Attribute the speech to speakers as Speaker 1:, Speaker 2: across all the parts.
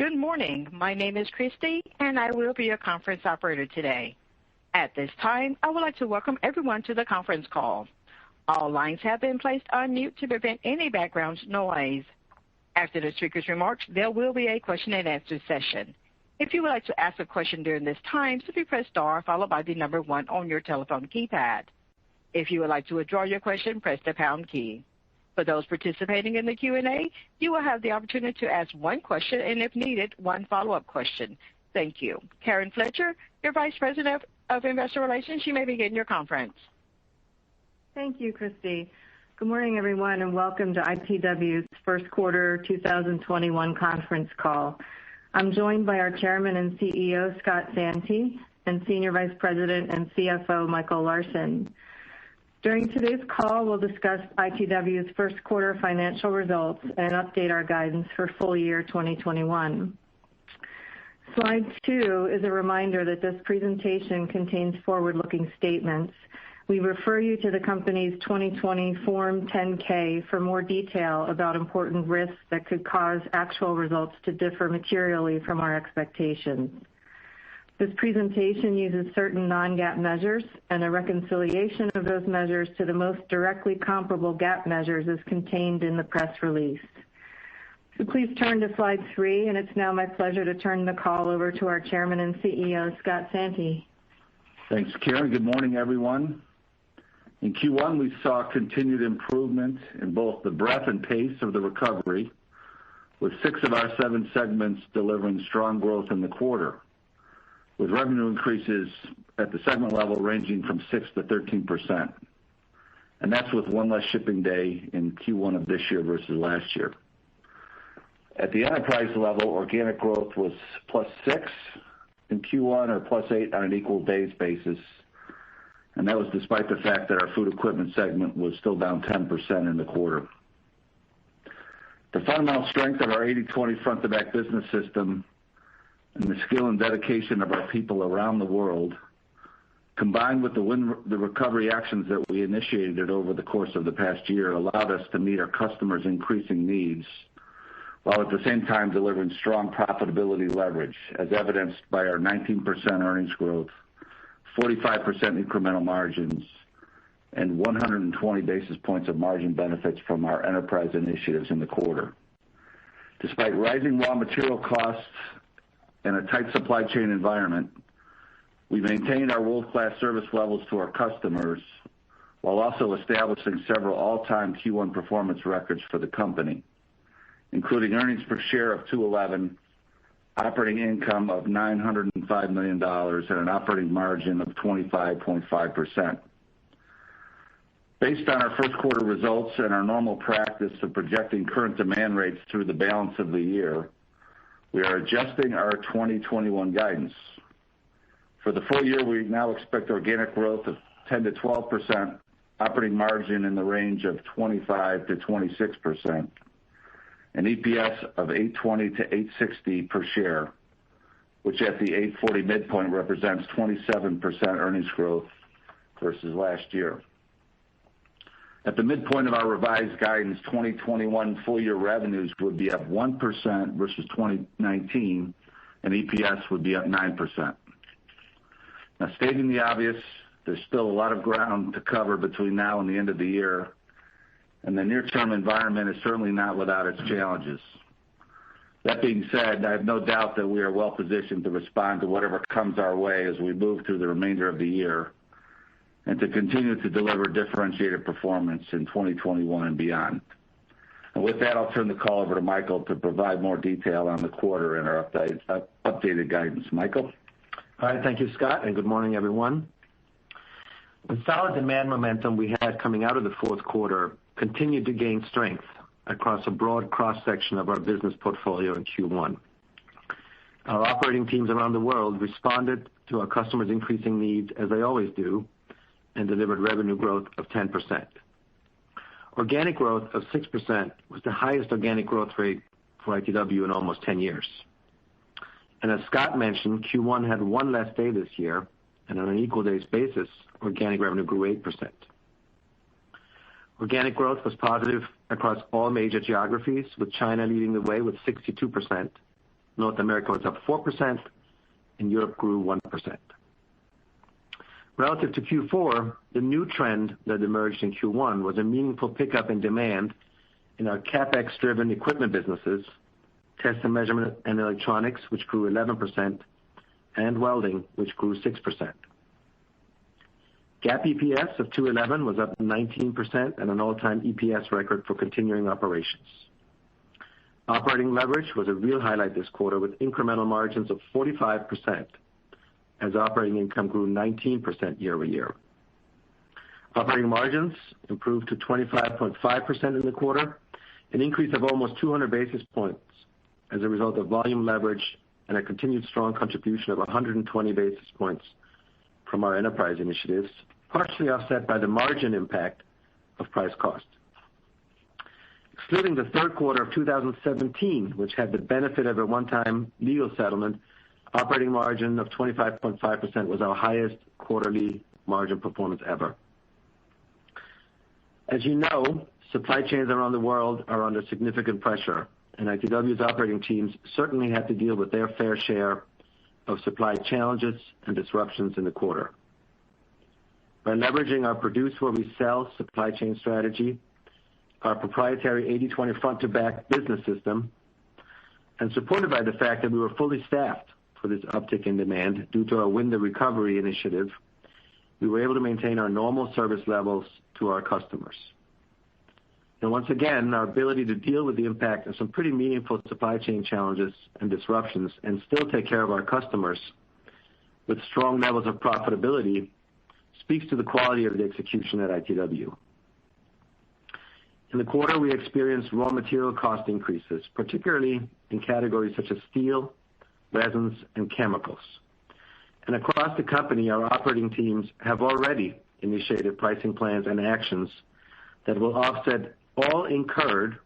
Speaker 1: Good morning. My name is Christy, and I will be your conference operator today. At this time, I would like to welcome everyone to the conference call. All lines have been placed on mute to prevent any background noise. After the speaker's remarks, there will be a question-and-answer session. If you would like to ask a question during this time, simply press star followed by the number 1 on your telephone keypad. If you would like to withdraw your question, press the pound key. For those participating in the Q&A, you will have the opportunity to ask one question and, if needed, one follow-up question. Thank you. Karen Fletcher, your Vice President of Investor Relations, you may begin your conference.
Speaker 2: Thank you, Christy. Good morning, everyone, and welcome to ITW's first quarter 2021 conference call. I'm joined by our Chairman and CEO, Scott Santi, and Senior Vice President and CFO, Michael Larson. During today's call, we'll discuss ITW's first quarter financial results and update our guidance for full year 2021. Slide 2 is a reminder that this presentation contains forward-looking statements. We refer you to the company's 2020 Form 10-K for more detail about important risks that could cause actual results to differ materially from our expectations. This presentation uses certain non-GAAP measures, and a reconciliation of those measures to the most directly comparable GAAP measures is contained in the press release. So please turn to slide 3, and it's now my pleasure to turn the call over to our Chairman and CEO, Scott Santi.
Speaker 3: Thanks, Karen. Good morning, everyone. In Q1, we saw continued improvement in both the breadth and pace of the recovery, with 6 of our 7 segments delivering strong growth in the quarter, with revenue increases at the segment level ranging from 6 to 13%. And that's with one less shipping day in Q1 of this year versus last year. At the enterprise level, organic growth was +6 in Q1 or +8 on an equal days basis. And that was despite the fact that our food equipment segment was still down 10% in the quarter. The fundamental strength of our 80/20 front-to-back business system and the skill and dedication of our people around the world, combined with the recovery actions that we initiated over the course of the past year, allowed us to meet our customers' increasing needs, while at the same time delivering strong profitability leverage, as evidenced by our 19% earnings growth, 45% incremental margins, and 120 basis points of margin benefits from our enterprise initiatives in the quarter. Despite rising raw material costs and a tight supply chain environment, we maintained our world-class service levels to our customers while also establishing several all-time Q1 performance records for the company, including earnings per share of $2.11, operating income of $905 million, and an operating margin of 25.5%. Based on our first quarter results and our normal practice of projecting current demand rates through the balance of the year, we are adjusting our 2021 guidance. For the full year, we now expect organic growth of 10 to 12%, operating margin in the range of 25 to 26%, and EPS of $8.20 to $8.60 per share, which at the $8.40 midpoint represents 27% earnings growth versus last year. At the midpoint of our revised guidance, 2021 full-year revenues would be up 1% versus 2019, and EPS would be up 9%. Now, stating the obvious, there's still a lot of ground to cover between now and the end of the year, and the near-term environment is certainly not without its challenges. That being said, I have no doubt that we are well positioned to respond to whatever comes our way as we move through the remainder of the year, and to continue to deliver differentiated performance in 2021 and beyond. And with that, I'll turn the call over to Michael to provide more detail on the quarter and our updated guidance. Michael?
Speaker 4: All right, thank you, Scott, and good morning, everyone. The solid demand momentum we had coming out of the fourth quarter continued to gain strength across a broad cross-section of our business portfolio in Q1. Our operating teams around the world responded to our customers' increasing needs, as they always do, and delivered revenue growth of 10%. Organic growth of 6% was the highest organic growth rate for ITW in almost 10 years. And as Scott mentioned, Q1 had one less day this year, and on an equal days basis, organic revenue grew 8%. Organic growth was positive across all major geographies, with China leading the way with 62%, North America was up 4%, and Europe grew 1%. Relative to Q4, the new trend that emerged in Q1 was a meaningful pickup in demand in our Capex-driven equipment businesses, test and measurement and electronics, which grew 11%, and welding, which grew 6%. GAAP EPS of $2.11 was up 19% and an all-time EPS record for continuing operations. Operating leverage was a real highlight this quarter with incremental margins of 45% as operating income grew 19% year over year. Operating margins improved to 25.5% in the quarter, an increase of almost 200 basis points as a result of volume leverage and a continued strong contribution of 120 basis points from our enterprise initiatives, partially offset by the margin impact of price cost. Excluding the third quarter of 2017, which had the benefit of a one-time legal settlement, operating margin of 25.5% was our highest quarterly margin performance ever. As you know, supply chains around the world are under significant pressure, and ITW's operating teams certainly had to deal with their fair share of supply challenges and disruptions in the quarter. By leveraging our produce where we sell supply chain strategy, our proprietary 80/20 front-to-back business system, and supported by the fact that we were fully staffed for this uptick in demand due to our Win the Recovery initiative, we were able to maintain our normal service levels to our customers. And once again, our ability to deal with the impact of some pretty meaningful supply chain challenges and disruptions and still take care of our customers with strong levels of profitability speaks to the quality of the execution at ITW. In the quarter, we experienced raw material cost increases, particularly in categories such as steel, resins, and chemicals. And across the company, our operating teams have already initiated pricing plans and actions that will offset all incurred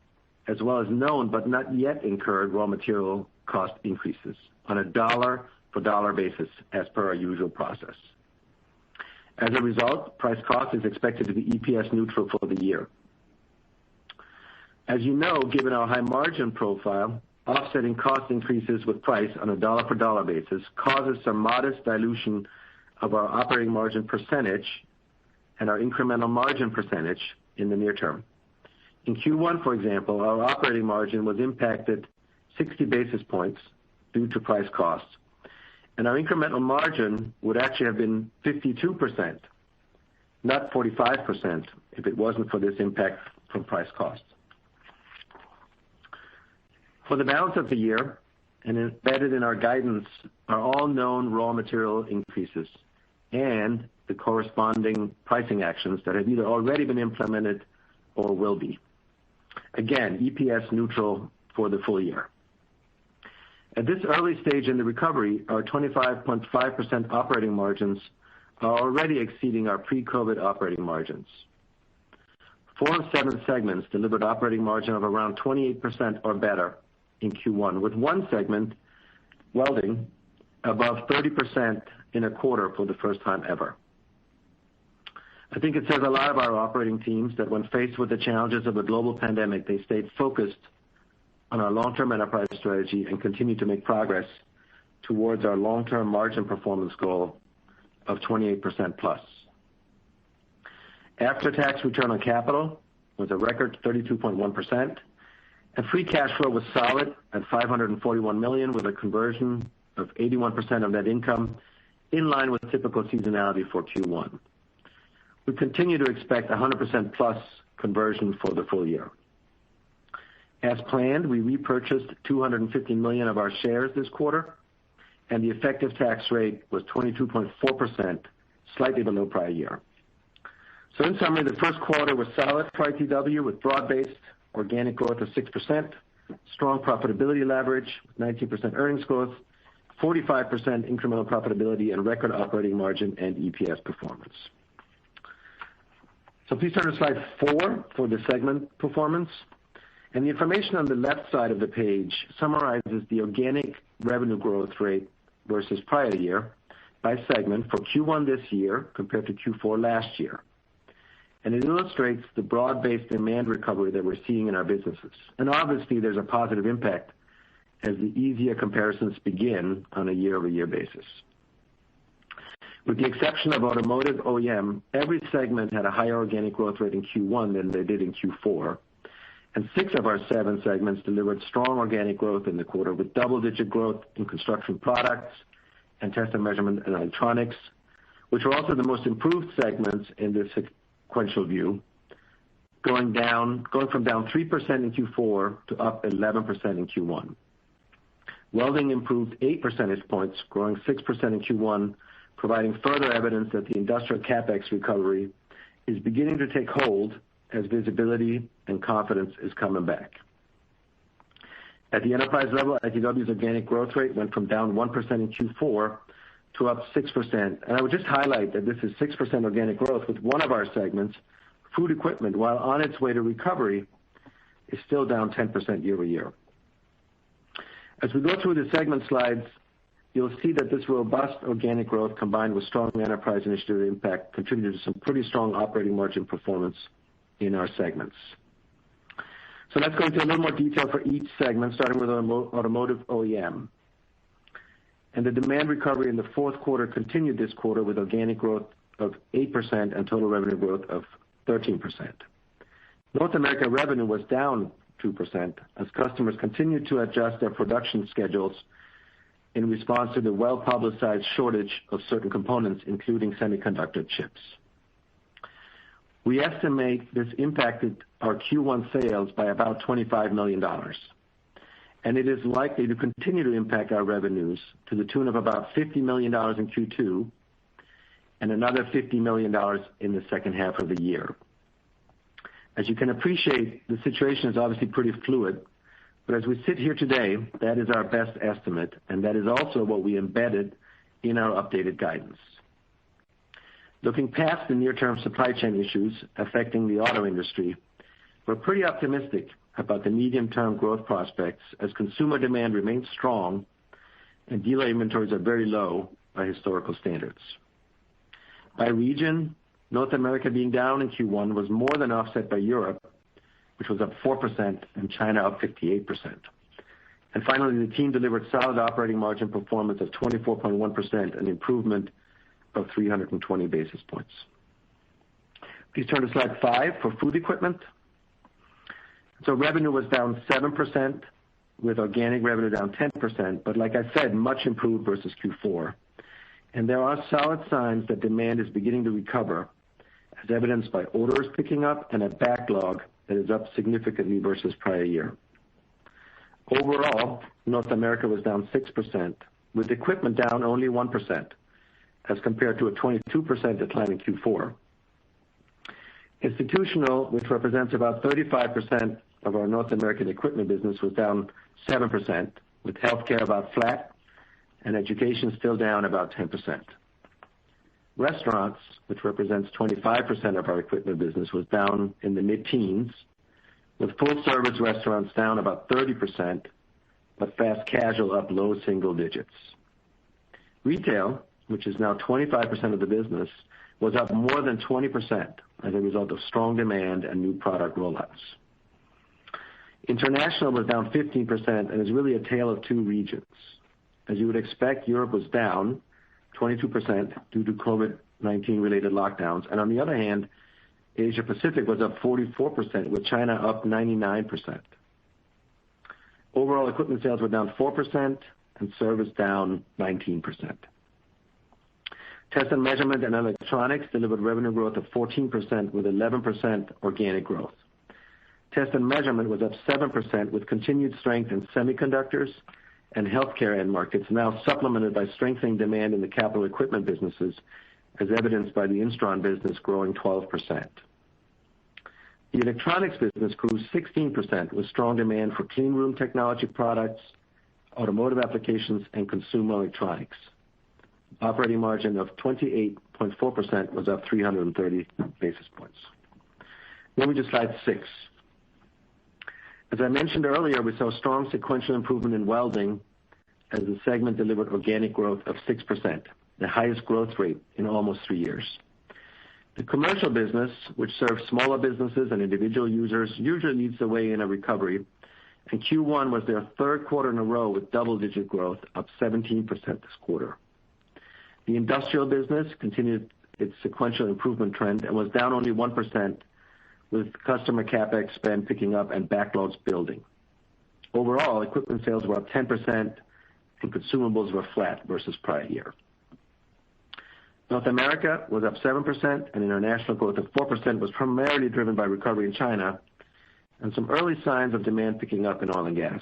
Speaker 4: as well as known but not yet incurred raw material cost increases on a dollar-for-dollar basis as per our usual process. As a result, price cost is expected to be EPS neutral for the year. As you know, given our high margin profile, offsetting cost increases with price on a dollar-for-dollar basis causes some modest dilution of our operating margin percentage and our incremental margin percentage in the near term. In Q1, for example, our operating margin was impacted 60 basis points due to price costs, and our incremental margin would actually have been 52%, not 45% if it wasn't for this impact from price cost. For the balance of the year, and embedded in our guidance are all known raw material increases and the corresponding pricing actions that have either already been implemented or will be. Again, EPS neutral for the full year. At this early stage in the recovery, our 25.5% operating margins are already exceeding our pre-COVID operating margins. 4 of 7 segments delivered operating margin of around 28% or better in Q1, with one segment, welding, above 30% in a quarter for the first time ever. I think it says a lot of our operating teams that when faced with the challenges of a global pandemic, they stayed focused on our long-term enterprise strategy and continue to make progress towards our long-term margin performance goal of 28% plus. After-tax return on capital was a record 32.1%, and free cash flow was solid at $541 million with a conversion of 81% of net income, in line with typical seasonality for Q1. We continue to expect 100% plus conversion for the full year. As planned, we repurchased $250 million of our shares this quarter, and the effective tax rate was 22.4%, slightly below prior year. So in summary, the first quarter was solid for ITW with broad-based organic growth of 6%, strong profitability leverage with 19% earnings growth, 45% incremental profitability, and record operating margin and EPS performance. So please turn to slide 4 for the segment performance. And the information on the left side of the page summarizes the organic revenue growth rate versus prior year by segment for Q1 this year compared to Q4 last year. And it illustrates the broad-based demand recovery that we're seeing in our businesses. And obviously, there's a positive impact as the easier comparisons begin on a year-over-year basis. With the exception of automotive OEM, every segment had a higher organic growth rate in Q1 than they did in Q4, and 6 of our 7 segments delivered strong organic growth in the quarter, with double-digit growth in construction products and test and measurement and electronics, which are also the most improved segments in this sequential view, going from down 3% in Q4 to up 11% in Q1. Welding improved 8 percentage points, growing 6% in Q1, providing further evidence that the industrial Capex recovery is beginning to take hold as visibility and confidence is coming back. At the enterprise level, ITW's organic growth rate went from down 1% in Q4 to up 6%. And I would just highlight that this is 6% organic growth with one of our segments, food equipment, while on its way to recovery, is still down 10% year over year. As we go through the segment slides, you'll see that this robust organic growth combined with strong enterprise initiative impact contributed to some pretty strong operating margin performance in our segments. So let's go into a little more detail for each segment, starting with automotive OEM. And the demand recovery in the fourth quarter continued this quarter with organic growth of 8% and total revenue growth of 13%. North America revenue was down 2% as customers continued to adjust their production schedules in response to the well-publicized shortage of certain components, including semiconductor chips. We estimate this impacted our Q1 sales by about $25 million, and it is likely to continue to impact our revenues to the tune of about $50 million in Q2 and another $50 million in the second half of the year. As you can appreciate, the situation is obviously pretty fluid, but as we sit here today, that is our best estimate, and that is also what we embedded in our updated guidance. Looking past the near-term supply chain issues affecting the auto industry, we're pretty optimistic about the medium-term growth prospects as consumer demand remains strong and dealer inventories are very low by historical standards. By region, North America being down in Q1 was more than offset by Europe, which was up 4%, and China up 58%. And finally, the team delivered solid operating margin performance of 24.1%, an improvement of 320 basis points. Please turn to slide 5 for food equipment. So revenue was down 7%, with organic revenue down 10%, but like I said, much improved versus Q4. And there are solid signs that demand is beginning to recover, as evidenced by orders picking up and a backlog that is up significantly versus prior year. Overall, North America was down 6%, with equipment down only 1%, as compared to a 22% decline in Q4. Institutional, which represents about 35% of our North American equipment business, was down 7%, with healthcare about flat and education still down about 10%. Restaurants, which represents 25% of our equipment business, was down in the mid-teens, with full-service restaurants down about 30%, but fast casual up low single digits. Retail, which is now 25% of the business, was up more than 20% as a result of strong demand and new product rollouts. International was down 15% and is really a tale of two regions. As you would expect, Europe was down 22% due to COVID-19 related lockdowns, and on the other hand, Asia Pacific was up 44%, with China up 99%. Overall equipment sales were down 4% and service down 19%. Test and measurement and electronics delivered revenue growth of 14% with 11% organic growth. Test and measurement was up 7% with continued strength in semiconductors and healthcare end markets, now supplemented by strengthening demand in the capital equipment businesses, as evidenced by the Instron business growing 12%. The electronics business grew 16% with strong demand for clean room technology products, automotive applications, and consumer electronics. Operating margin of 28.4% was up 330 basis points. Moving to slide 6. As I mentioned earlier, we saw strong sequential improvement in welding as the segment delivered organic growth of 6%, the highest growth rate in almost 3 years. The commercial business, which serves smaller businesses and individual users, usually leads the way in a recovery, and Q1 was their third quarter in a row with double-digit growth, up 17% this quarter. The industrial business continued its sequential improvement trend and was down only 1%, with customer Capex spend picking up and backlogs building. Overall, equipment sales were up 10% and consumables were flat versus prior year. North America was up 7%, and international growth of 4% was primarily driven by recovery in China and some early signs of demand picking up in oil and gas.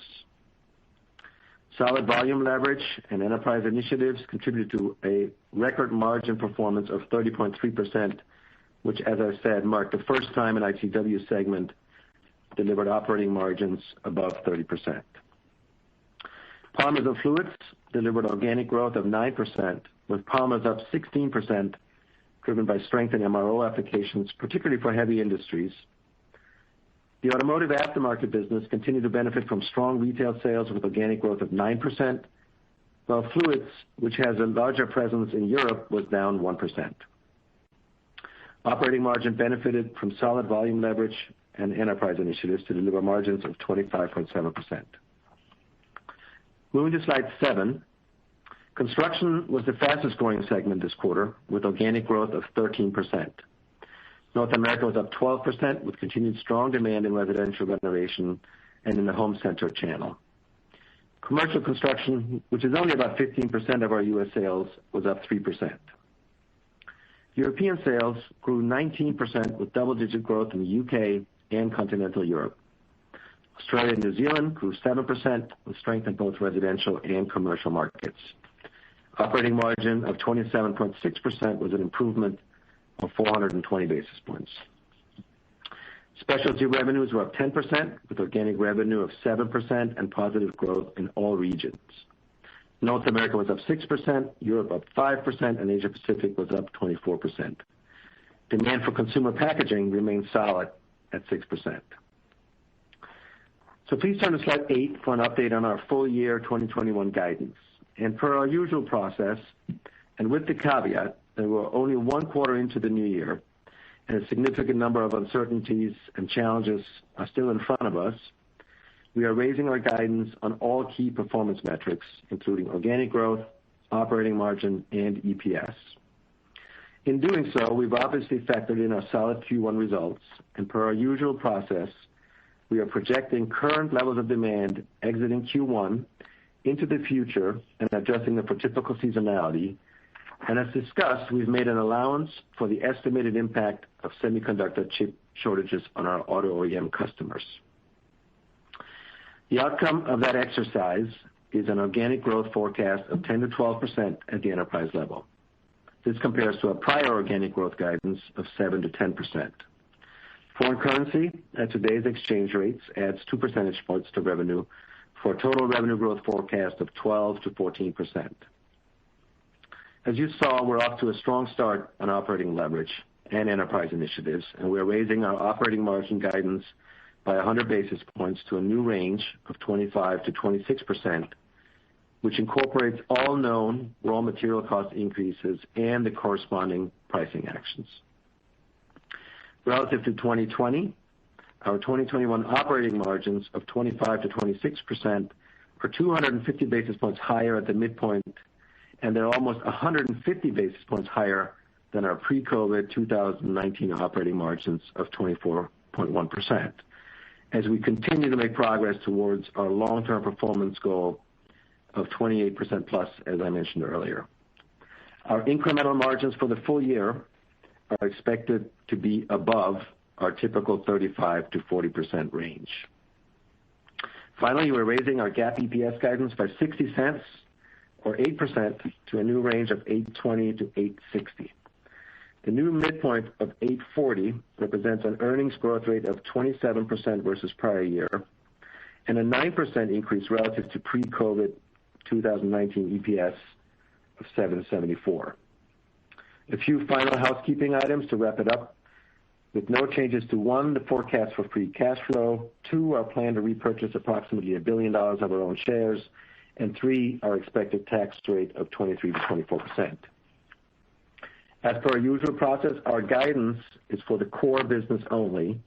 Speaker 4: Solid volume leverage and enterprise initiatives contributed to a record margin performance of 30.3%, which, as I said, marked the first time an ITW segment delivered operating margins above 30%. Polymers and fluids delivered organic growth of 9%, with polymers up 16%, driven by strength in MRO applications, particularly for heavy industries. The automotive aftermarket business continued to benefit from strong retail sales with organic growth of 9%, while fluids, which has a larger presence in Europe, was down 1%. Operating margin benefited from solid volume leverage and enterprise initiatives to deliver margins of 25.7%. Moving to slide 7, construction was the fastest growing segment this quarter, with organic growth of 13%. North America was up 12%, with continued strong demand in residential renovation and in the home center channel. Commercial construction, which is only about 15% of our U.S. sales, was up 3%. European sales grew 19%, with double-digit growth in the UK and continental Europe. Australia and New Zealand grew 7%, with strength in both residential and commercial markets. Operating margin of 27.6% was an improvement of 420 basis points. Specialty revenues were up 10%, with organic revenue of 7% and positive growth in all regions. North America was up 6%, Europe up 5%, and Asia Pacific was up 24%. Demand for consumer packaging remained solid at 6%. So please turn to slide 8 for an update on our full year 2021 guidance. And per our usual process, and with the caveat that we're only one quarter into the new year, and a significant number of uncertainties and challenges are still in front of us, we are raising our guidance on all key performance metrics, including organic growth, operating margin, and EPS. In doing so, we've obviously factored in our solid Q1 results, and per our usual process, we are projecting current levels of demand exiting Q1 into the future and adjusting them for typical seasonality. And as discussed, we've made an allowance for the estimated impact of semiconductor chip shortages on our auto OEM customers. The outcome of that exercise is an organic growth forecast of 10 to 12% at the enterprise level. This compares to a prior organic growth guidance of 7 to 10%. Foreign currency at today's exchange rates adds 2 percentage points to revenue for a total revenue growth forecast of 12 to 14%. As you saw, we're off to a strong start on operating leverage and enterprise initiatives, and we're raising our operating margin guidance by 100 basis points to a new range of 25 to 26%, which incorporates all known raw material cost increases and the corresponding pricing actions. Relative to 2020, our 2021 operating margins of 25 to 26% are 250 basis points higher at the midpoint, and they're almost 150 basis points higher than our pre-COVID 2019 operating margins of 24.1%, as we continue to make progress towards our long-term performance goal of 28% plus, as I mentioned earlier. Our incremental margins for the full year are expected to be above our typical 35 to 40% range. Finally, we're raising our GAAP EPS guidance by 60 cents, or 8%, to a new range of 8.20 to 8.60. The new midpoint of 8.40 represents an earnings growth rate of 27% versus prior year, and a 9% increase relative to pre-COVID 2019 EPS of 7.74. A few final housekeeping items to wrap it up, with no changes to 1, the forecast for free cash flow, 2, our plan to repurchase approximately $1 billion of our own shares, and 3, our expected tax rate of 23 to 24%. As per our usual process, our guidance is for the core business only,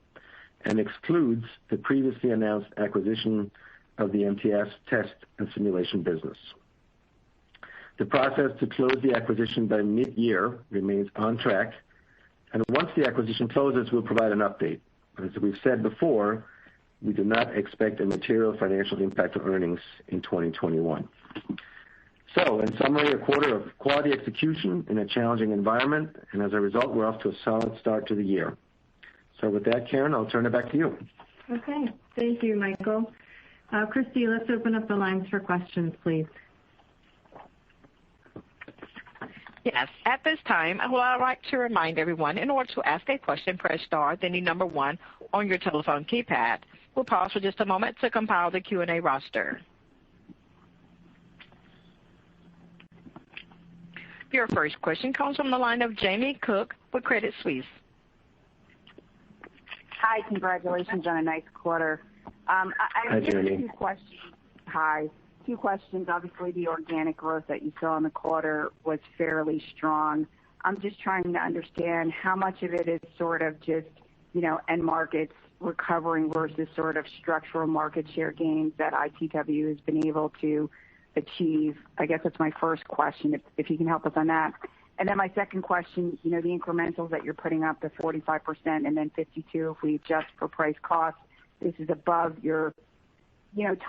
Speaker 4: and excludes the previously announced acquisition of the MTS test and simulation business. The process to close the acquisition by mid-year remains on track, and once the acquisition closes, we'll provide an update. As we've said before, we do not expect a material financial impact to earnings in 2021. So, in summary, a quarter of quality execution in a challenging environment, and as a result, we're off to a solid start to the year. So with that, Karen, I'll turn it back to you.
Speaker 2: Okay. Thank you, Michael. Christy, let's open up the lines for questions, please.
Speaker 1: Yes, at this time, I would like to remind everyone, in order to ask a question, press star, then the number 1 on your telephone keypad. We'll pause for just a moment to compile the Q&A roster. Your first question comes from the line of Jamie Cook with Credit Suisse.
Speaker 5: Hi, congratulations on a nice quarter.
Speaker 4: Hi, Jamie.
Speaker 5: Two questions. Hi. Two questions. Obviously, the organic growth that you saw in the quarter was fairly strong. I'm just trying to understand how much of it is sort of just, end markets recovering versus sort of structural market share gains that ITW has been able to achieve. I guess that's my first question, if you can help us on that. And then my second question, the incrementals that you're putting up, the 45% and then 52% if we adjust for price cost, this is above your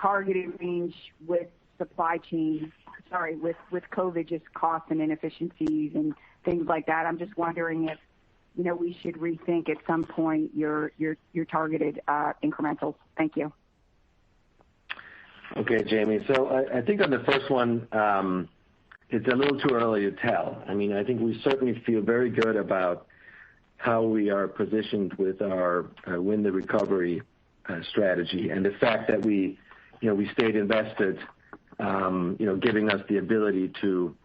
Speaker 5: targeted range with supply chain, with COVID, just costs and inefficiencies and things like that. I'm just wondering if, we should rethink at some point your targeted incrementals. Thank you.
Speaker 4: Okay, Jamie. So I think on the first one, it's a little too early to tell. I mean, I think we certainly feel very good about how we are positioned with our Win the Recovery strategy, and the fact that we stayed invested, giving us the ability to,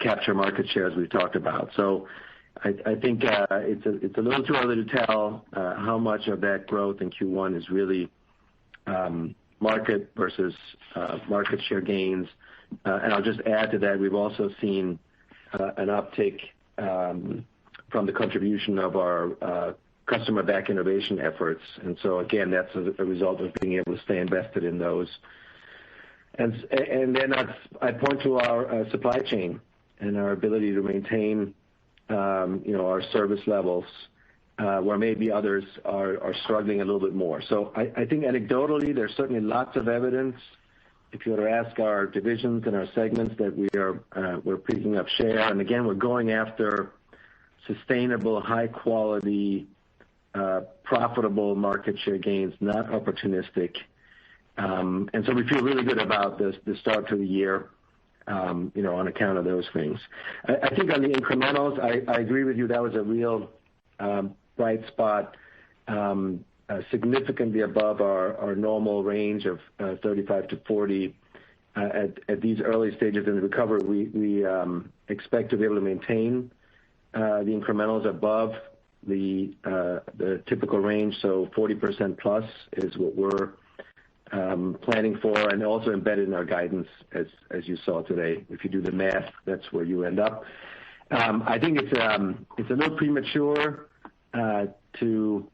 Speaker 4: capture market share as we've talked about. So I think it's a little too early to tell how much of that growth in Q1 is really market versus market share gains. And I'll just add to that, we've also seen an uptick from the contribution of our customer back innovation efforts. And so again, that's a result of being able to stay invested in those. And then I point to our supply chain and our ability to maintain, our service levels, where maybe others are struggling a little bit more. So I think anecdotally, there's certainly lots of evidence, if you were to ask our divisions and our segments, that we're picking up share. And again, we're going after sustainable, high quality, profitable market share gains, not opportunistic. And so we feel really good about the start to the year, on account of those things. I think on the incrementals, I agree with you. That was a real bright spot, significantly above our normal range of 35 to 40. At these early stages in the recovery, we expect to be able to maintain the incrementals above the typical range. So 40% plus is what we're planning for, and also embedded in our guidance, as you saw today. If you do the math, that's where you end up. I think it's a little premature to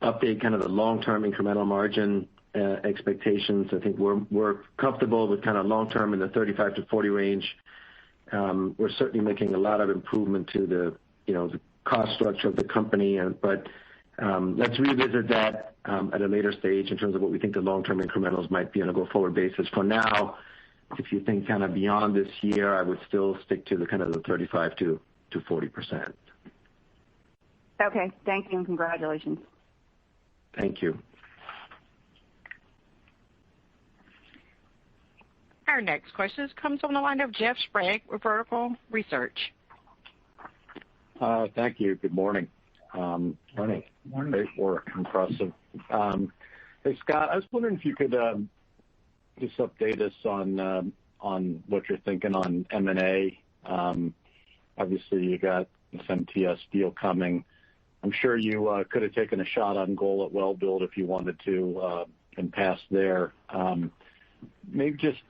Speaker 4: update kind of the long-term incremental margin expectations. I think we're comfortable with kind of long-term in the 35 to 40 range. We're certainly making a lot of improvement to the cost structure of the company, but let's revisit that at a later stage in terms of what we think the long-term incrementals might be on a go-forward basis. For now, if you think kind of beyond this year, I would still stick to the kind of the 35 to 40%.
Speaker 5: Okay, thank you and congratulations.
Speaker 4: Thank you.
Speaker 1: Our next question comes on the line of Jeff Sprague with Vertical Research.
Speaker 6: Thank you. Good morning.
Speaker 4: Morning.
Speaker 6: Great work. Impressive. Hey, Scott, I was wondering if you could just update us on what you're thinking on M&A. Obviously, you got this MTS deal coming. I'm sure you could have taken a shot on goal at WellBuild if you wanted to and passed there. Maybe just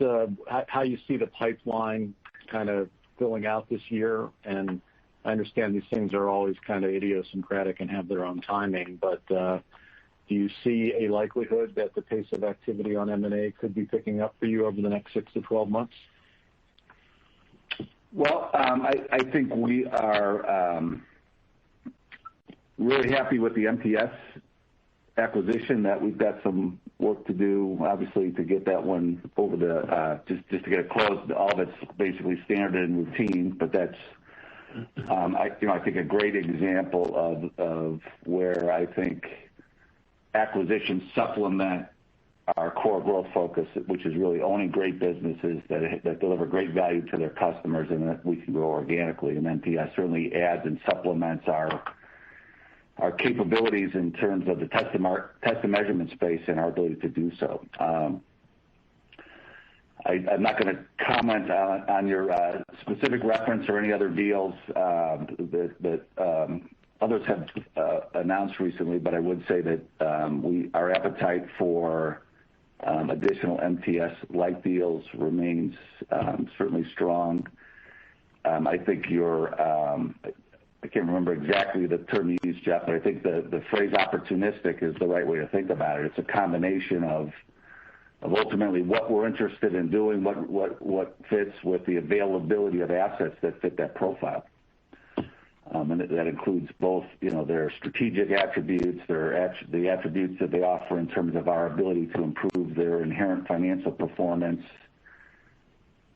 Speaker 6: how you see the pipeline kind of filling out this year, and I understand these things are always kind of idiosyncratic and have their own timing, but do you see a likelihood that the pace of activity on M&A could be picking up for you over the next 6 to 12 months?
Speaker 3: Well, I think we are really happy with the MTS acquisition. That we've got some work to do, obviously, to get that one over the just to get it closed. All of it's basically standard and routine, but that's I think a great example of where I think acquisitions supplement our core growth focus, which is really owning great businesses that deliver great value to their customers and that we can grow organically. And MTS certainly adds and supplements our capabilities in terms of the test and measurement space and our ability to do so. I'm not going to comment on your specific reference or any other deals that others have announced recently, but I would say that our appetite for additional MTS-like deals remains certainly strong. I think I can't remember exactly the term you used, Jeff, but I think the phrase opportunistic is the right way to think about it. It's a combination of ultimately what we're interested in doing, what fits with the availability of assets that fit that profile. And that includes both, their strategic attributes, the attributes that they offer in terms of our ability to improve their inherent financial performance,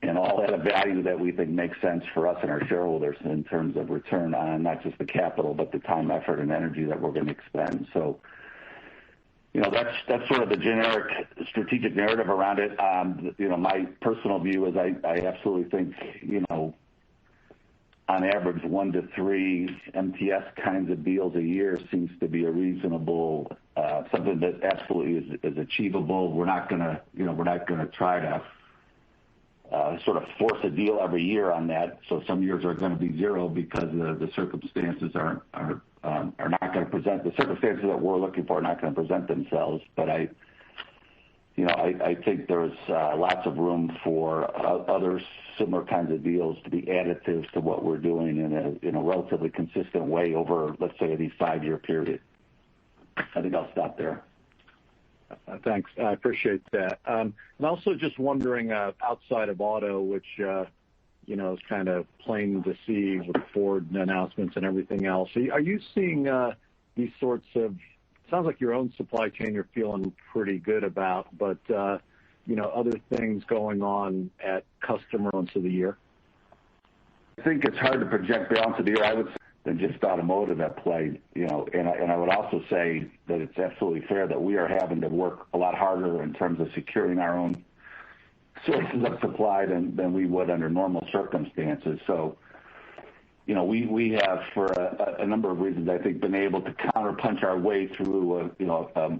Speaker 3: and all that value that we think makes sense for us and our shareholders in terms of return on not just the capital, but the time, effort, and energy that we're going to expend. So, that's sort of the generic strategic narrative around it. My personal view is I absolutely think, on average, 1 to 3 MTS kinds of deals a year seems to be a reasonable something that absolutely is achievable. We're not going to try to sort of force a deal every year on that. So some years are going to be 0 because the circumstances are not going to present. The circumstances that we're looking for are not going to present themselves. But I think there's lots of room for other similar kinds of deals to be additive to what we're doing in a relatively consistent way over, let's say, the 5-year period. I think I'll stop there.
Speaker 6: Thanks. I appreciate that. And also just wondering, outside of auto, which is kind of plain to see with Ford announcements and everything else, are you seeing these sorts of, sounds like your own supply chain you're feeling pretty good about, but other things going on at customer months of the year?
Speaker 3: I think it's hard to project balance of the year, I would say, than just automotive at play. And I would also say that it's absolutely fair that we are having to work a lot harder in terms of securing our own sources of supply than we would under normal circumstances. So, we have, for a number of reasons, I think, been able to counterpunch our way through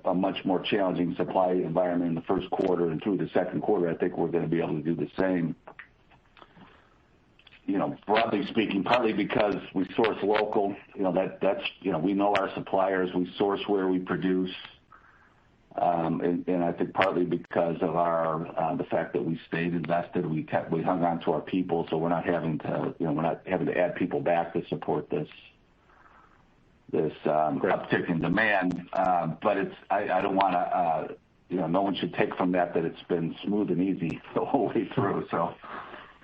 Speaker 3: a much more challenging supply environment in the first quarter and through the second quarter. I think we're going to be able to do the same. Broadly speaking, partly because we source local. That's we know our suppliers, we source where we produce, and I think partly because of the fact that we stayed invested, we hung on to our people, so we're not having to add people back to support this uptick in demand. But I don't want to no one should take from that it's been smooth and easy the whole way through. So.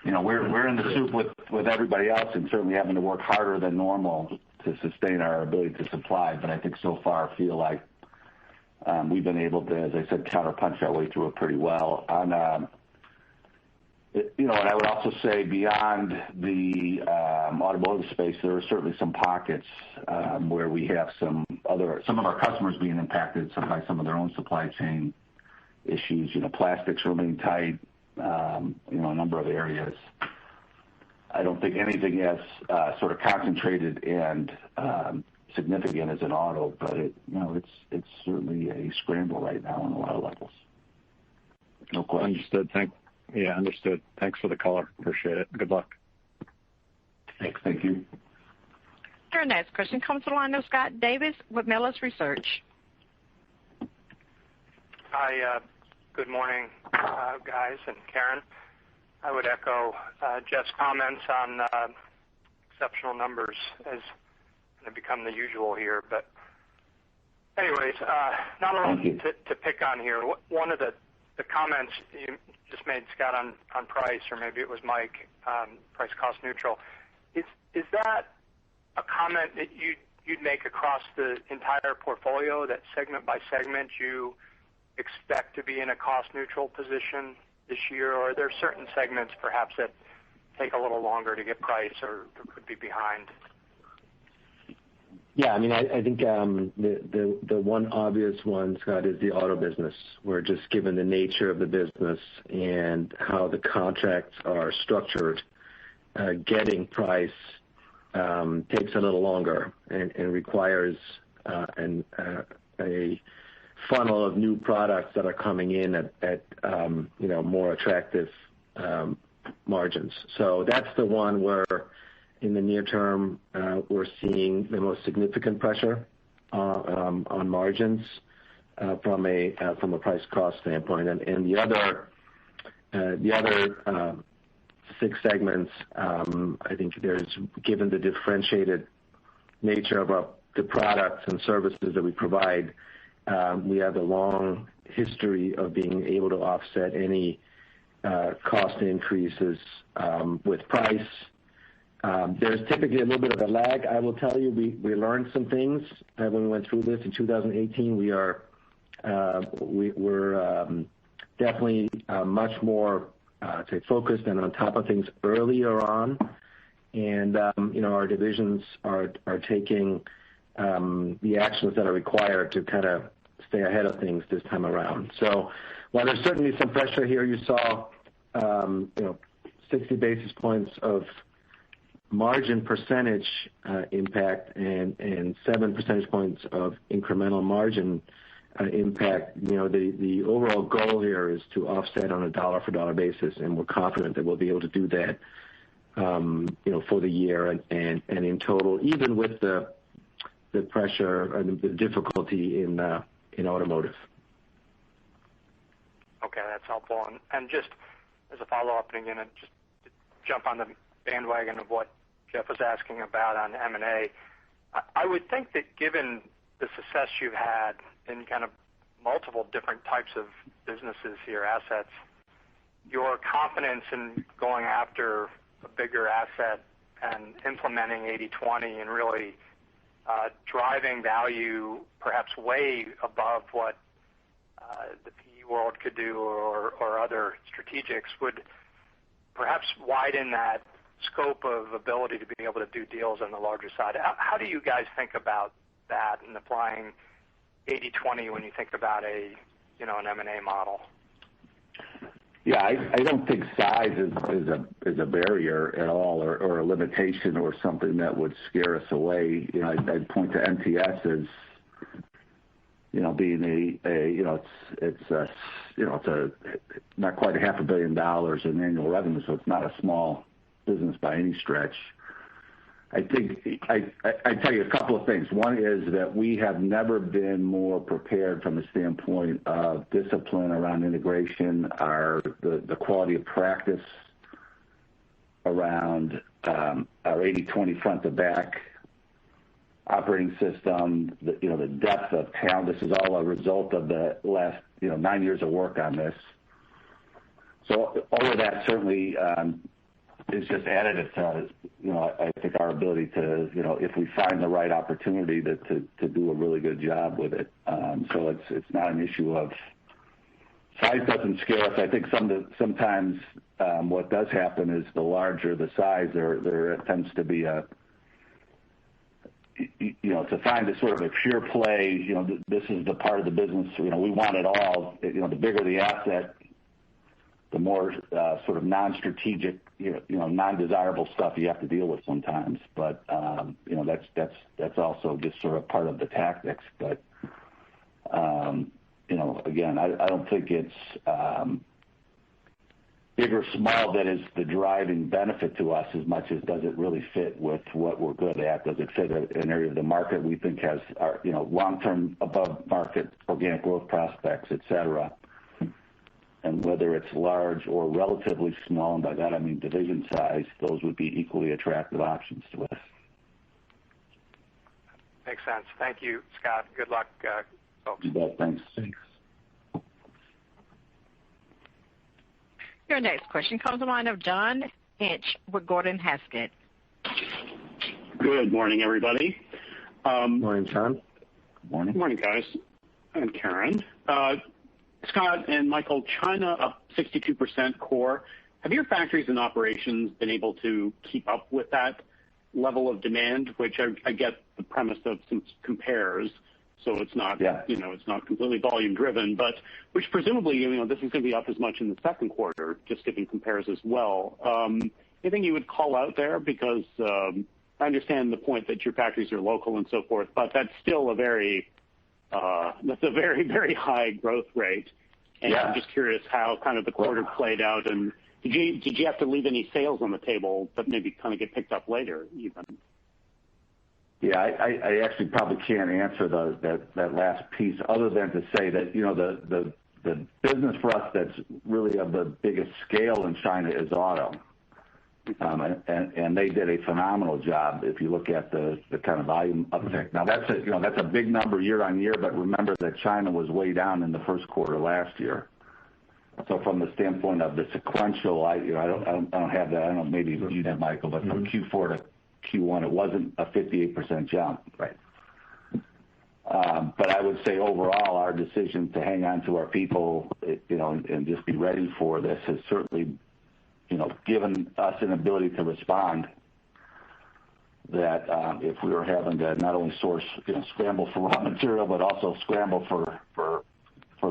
Speaker 3: We're in the soup with everybody else and certainly having to work harder than normal to sustain our ability to supply. But I think so far I feel like we've been able to, as I said, counterpunch our way through it pretty well. And I would also say beyond the automotive space, there are certainly some pockets where we have some of our customers being impacted by some of their own supply chain issues. Plastics remain tight. A number of areas. I don't think anything as sort of concentrated and significant as an auto, but it's certainly a scramble right now on a lot of levels. No question.
Speaker 6: Understood. Understood. Thanks for the color. Appreciate it. Good luck.
Speaker 3: Thanks. Thank you.
Speaker 1: Your next question comes from the line of Scott Davis with Melius Research.
Speaker 7: Hi. Good morning, guys, and Karen. I would echo Jeff's comments on exceptional numbers has kind of become the usual here. But anyways, not a lot to pick on here. One of the comments you just made, Scott, on price, or maybe it was Mike, price cost neutral. Is that a comment that you'd make across the entire portfolio, that segment by segment you expect to be in a cost neutral position this year, or are there certain segments perhaps that take a little longer to get price or could be behind?
Speaker 4: Yeah, I mean, I think the one obvious one, Scott, is the auto business, where just given the nature of the business and how the contracts are structured, getting price takes a little longer and requires a funnel of new products that are coming in at more attractive margins. So that's the one where in the near term we're seeing the most significant pressure on margins from a price cost standpoint. And the other six segments, I think given the differentiated nature of the products and services that we provide, we have a long history of being able to offset any cost increases with price. There's typically a little bit of a lag. I will tell you, we learned some things when we went through this in 2018. We're definitely much more focused and on top of things earlier on, and our divisions are taking the actions that are required to kind of stay ahead of things this time around. So while there's certainly some pressure here, you saw 60 basis points of margin percentage impact and 7 percentage points of incremental margin impact. The overall goal here is to offset on a dollar for dollar basis, and we're confident that we'll be able to do that for the year and in total, even with the pressure and the difficulty in automotive.
Speaker 7: Okay, that's helpful. And just as a follow-up, and again, just to jump on the bandwagon of what Jeff was asking about on M&A, I would think that given the success you've had in kind of multiple different types of businesses here, assets, your confidence in going after a bigger asset and implementing 80/20 and really driving value perhaps way above what the PE world could do or other strategics would perhaps widen that scope of ability to be able to do deals on the larger side. How do you guys think about that and applying 80/20 when you think about an M&A model?
Speaker 3: Yeah, I don't think size is a barrier at all, or a limitation, or something that would scare us away. I'd point to MTS as being it's not quite $500 million in annual revenue, so it's not a small business by any stretch. I think I tell you a couple of things. One is that we have never been more prepared from the standpoint of discipline around integration, the quality of practice around our 80/20 front to back operating system, the depth of talent. This is all a result of the last 9 years of work on this. So all of that certainly is just additive to I think our ability to if we find the right opportunity to do a really good job with it. So it's not an issue of size doesn't scare us. I think sometimes what does happen is the larger the size, there tends to be to find a sort of a pure play. This is the part of the business we want it all. The bigger the asset, the more sort of non-strategic, non-desirable stuff you have to deal with sometimes. But that's also just sort of part of the tactics. But again, I don't think it's big or small that is the driving benefit to us as much as does it really fit with what we're good at? Does it fit an area of the market we think has our long-term above market organic growth prospects, et cetera? and whether it's large or relatively small, and by that I mean division size, those would be equally attractive options to us.
Speaker 7: Makes sense. Thank you, Scott. Good luck, folks.
Speaker 3: You bet. Thanks.
Speaker 1: Your next question comes on the line of John Inch with Gordon Haskett.
Speaker 8: Good morning, everybody.
Speaker 4: Morning, John.
Speaker 3: Morning.
Speaker 8: Morning, guys, and Karen. Scott and Michael, China up 62% core. Have your factories and operations been able to keep up with that level of demand, which I get the premise of some compares, so it's not, it's not completely volume driven, but which presumably, this is going to be up as much in the second quarter, just given compares as well. Anything you would call out there? Because I understand the point that your factories are local and so forth, but that's still a very, very high growth rate. And I'm just curious how kind of the quarter played out, and did you have to leave any sales on the table that maybe kind of get picked up later even?
Speaker 3: Yeah, I actually probably can't answer that last piece other than to say that, the business for us that's really of the biggest scale in China is auto. And they did a phenomenal job if you look at the kind of volume uptick. Now that's a big number year on year, but remember that China was way down in the first quarter last year. So from the standpoint of the sequential, I don't have that. I don't know, maybe you did, Michael, but from Q4 to Q1, it wasn't a 58% jump. Right. But I would say overall, our decision to hang on to our people, and just be ready for this has certainly, given us an ability to respond. That if we were having to not only source, scramble for raw material, but also scramble for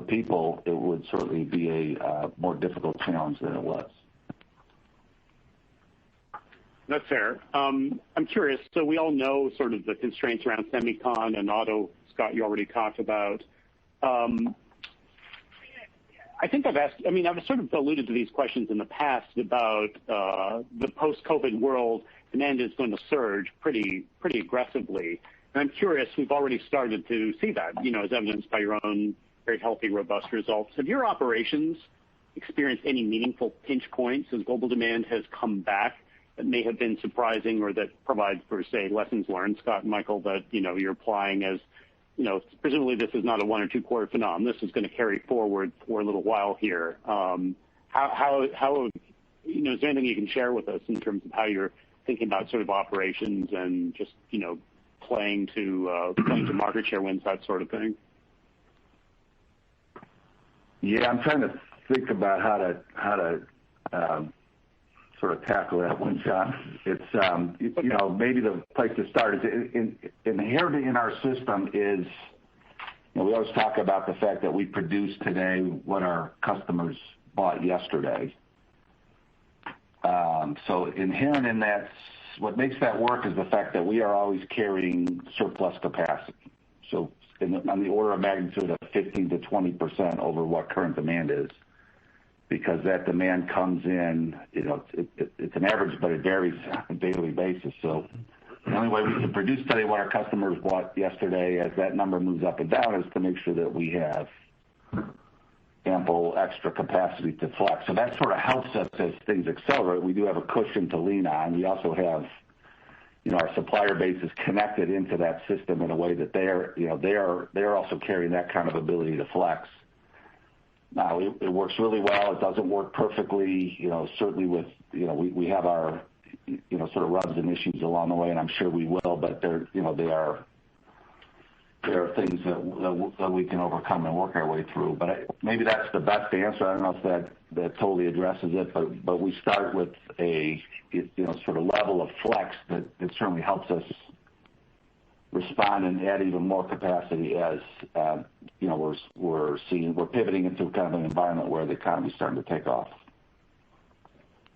Speaker 3: people, it would certainly be a more difficult challenge than it was.
Speaker 8: That's fair. I'm curious. So we all know sort of the constraints around semicon and auto. Scott, you already talked about. I think I've sort of alluded to these questions in the past about the post-COVID world. Demand is going to surge pretty aggressively. And I'm curious, we've already started to see that, as evidenced by your own very healthy, robust results. Have your operations experienced any meaningful pinch points as global demand has come back that may have been surprising or that provide for, say, lessons learned, Scott and Michael, that, you're applying as, presumably this is not a 1 or 2 quarter phenomenon. This is going to carry forward for a little while here. How is there anything you can share with us in terms of how you're thinking about sort of operations and just, playing to market share wins, that sort of thing?
Speaker 3: Yeah, I'm trying to think about how to sort of tackle that one, John. It's maybe the place to start is inherent in our system is, we always talk about the fact that we produce today what our customers bought yesterday. So inherent in that, what makes that work is the fact that we are always carrying surplus capacity. So on the order of magnitude of 15 to 20% over what current demand is, because that demand comes in, it's an average, but it varies on a daily basis. So the only way we can produce today what our customers bought yesterday, as that number moves up and down, is to make sure that we have ample extra capacity to flex. So that sort of helps us as things accelerate. We do have a cushion to lean on. We also have, our supplier base is connected into that system in a way that they're also carrying that kind of ability to flex. Now, it works really well. It doesn't work perfectly, certainly with, we have our, sort of rubs and issues along the way, and I'm sure we will, but there are things that we can overcome and work our way through. But maybe that's the best answer. I don't know if that totally addresses it, but we start with a, sort of level of flex that certainly helps us respond and add even more capacity as, we're pivoting into kind of an environment where the economy's starting to take off.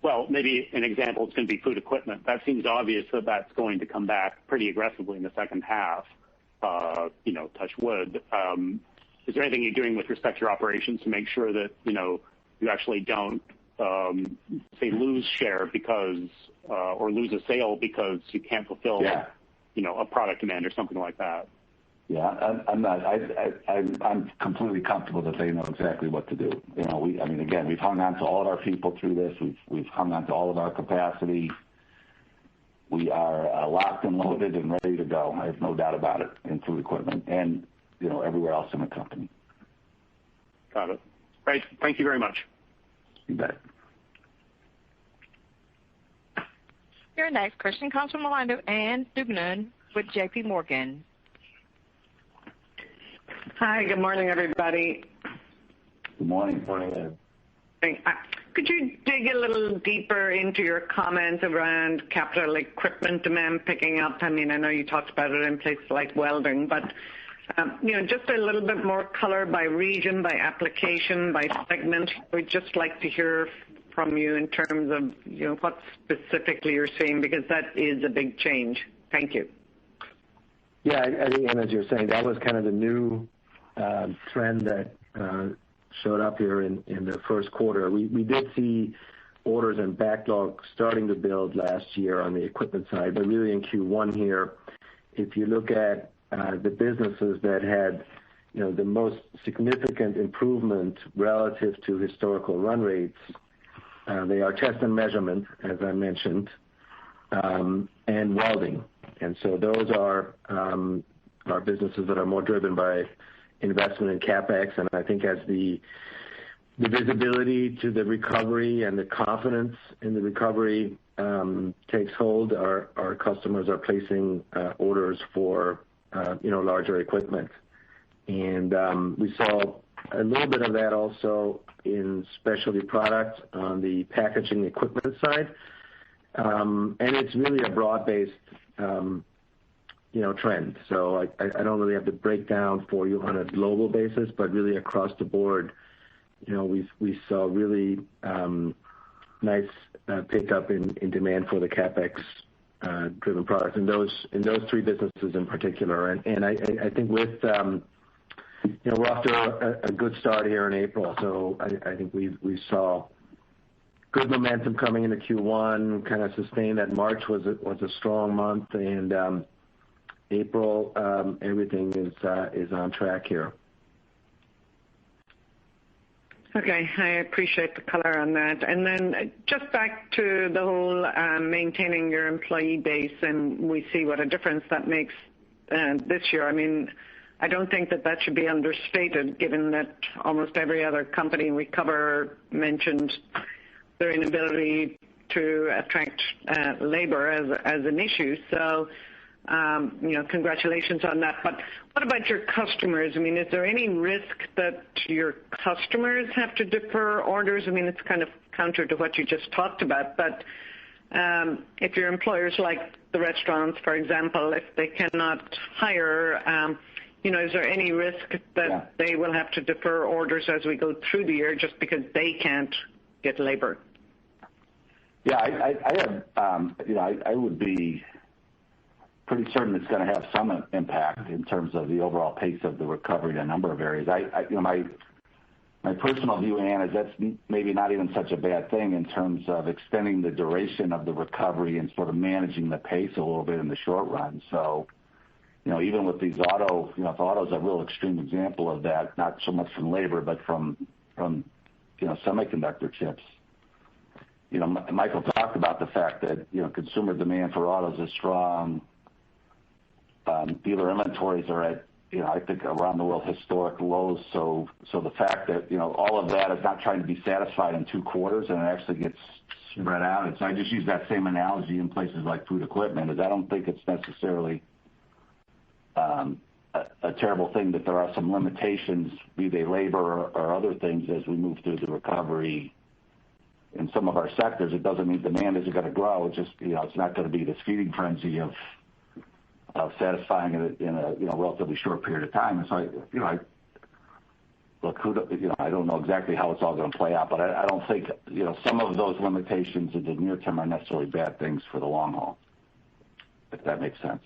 Speaker 8: Well, maybe an example is going to be food equipment. That seems obvious that that's going to come back pretty aggressively in the second half. Touch wood. Is there anything you're doing with respect to your operations to make sure that, you actually don't, say, lose share because, or lose a sale because you can't fulfill, a product demand or something like that?
Speaker 3: Yeah, I'm completely comfortable that they know exactly what to do. Again, we've hung on to all of our people through this. We've hung on to all of our capacity. We are locked and loaded and ready to go. I have no doubt about it in food equipment and everywhere else in the company.
Speaker 8: Got it. Great. Thank you very much.
Speaker 3: You bet.
Speaker 1: Your next question comes from the line of Ann Duignan with J.P. Morgan.
Speaker 9: Hi, good morning, everybody.
Speaker 3: Good morning.
Speaker 4: Good morning, Ann.
Speaker 9: Could you dig a little deeper into your comments around capital equipment demand picking up? I know you talked about it in places like welding, but just a little bit more color by region, by application, by segment. We'd just like to hear from you in terms of what specifically you're seeing, because that is a big change. Thank you.
Speaker 4: Yeah, I think, Ann, as you're saying, that was kind of the new trend that showed up here in the first quarter. We did see orders and backlog starting to build last year on the equipment side, but really in Q1 here, if you look at the businesses that had the most significant improvement relative to historical run rates, they are test and measurement, as I mentioned, and welding. And so those are businesses that are more driven by investment in Capex. And I think as the visibility to the recovery and the confidence in the recovery takes hold, our customers are placing orders for larger equipment. And we saw a little bit of that also in specialty products on the packaging equipment side. And it's really a broad-based trend. So I don't really have the breakdown for you on a global basis, but really across the board, we saw really nice pickup in demand for the Capex driven products in those three businesses in particular. And I think with we're off to a good start here in April. So I think we saw good momentum coming into Q1, kind of sustained that. March was a strong month, and April everything is on track here.
Speaker 9: Okay, I appreciate the color on that. And then just back to the whole maintaining your employee base, and we see what a difference that makes this year. I don't think that should be understated, given that almost every other company we cover mentioned their inability to attract labor as an issue. So, congratulations on that. But what about your customers? Is there any risk that your customers have to defer orders? It's kind of counter to what you just talked about, but if your employers, like the restaurants, for example, if they cannot hire, is there any risk that they will have to defer orders as we go through the year just because they can't get labor?
Speaker 3: Yeah, I would be pretty certain it's going to have some impact in terms of the overall pace of the recovery in a number of areas. My personal view, Ann, is that's maybe not even such a bad thing in terms of extending the duration of the recovery and sort of managing the pace a little bit in the short run. So, even with these if auto's a real extreme example of that, not so much from labor, but from semiconductor chips. Michael talked about the fact that, consumer demand for autos is strong. Dealer inventories are at, I think around the world historic lows. So the fact that, all of that is not trying to be satisfied in 2 quarters and it actually gets spread out. And so I just use that same analogy in places like food equipment, is I don't think it's necessarily a terrible thing that there are some limitations, be they labor or other things, as we move through the recovery. In some of our sectors, it doesn't mean demand isn't going to grow. It's just, it's not going to be this feeding frenzy of satisfying it in a relatively short period of time. And so, I don't know exactly how it's all going to play out, but I don't think, some of those limitations in the near term are necessarily bad things for the long haul, if that makes sense.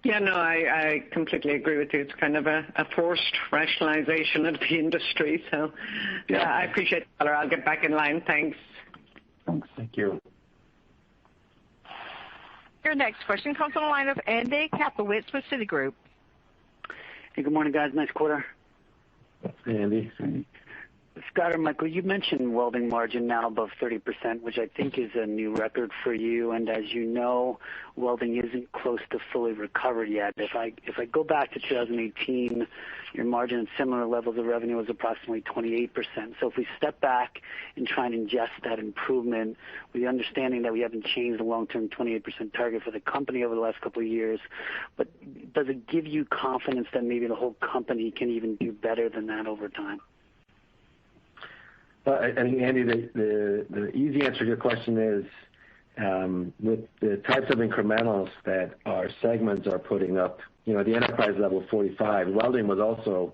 Speaker 9: Yeah, no, I completely agree with you. It's kind of a forced rationalization of the industry. So, yeah, I appreciate the color. I'll get back in line. Thanks.
Speaker 3: Thanks. Thank you.
Speaker 1: Your next question comes on the line of Andy Kaplowitz with Citigroup.
Speaker 10: Hey, good morning, guys. Nice quarter.
Speaker 4: Andy.
Speaker 10: Scott or Michael, you mentioned welding margin now above 30%, which I think is a new record for you. And as you know, welding isn't close to fully recovered yet. If I go back to 2018, your margin at similar levels of revenue was approximately 28%. So if we step back and try and ingest that improvement, with the understanding that we haven't changed the long-term 28% target for the company over the last couple of years, but does it give you confidence that maybe the whole company can even do better than that over time?
Speaker 4: Well, I think, Andy, the easy answer to your question is with the types of incrementals that our segments are putting up, the enterprise level 45, welding was also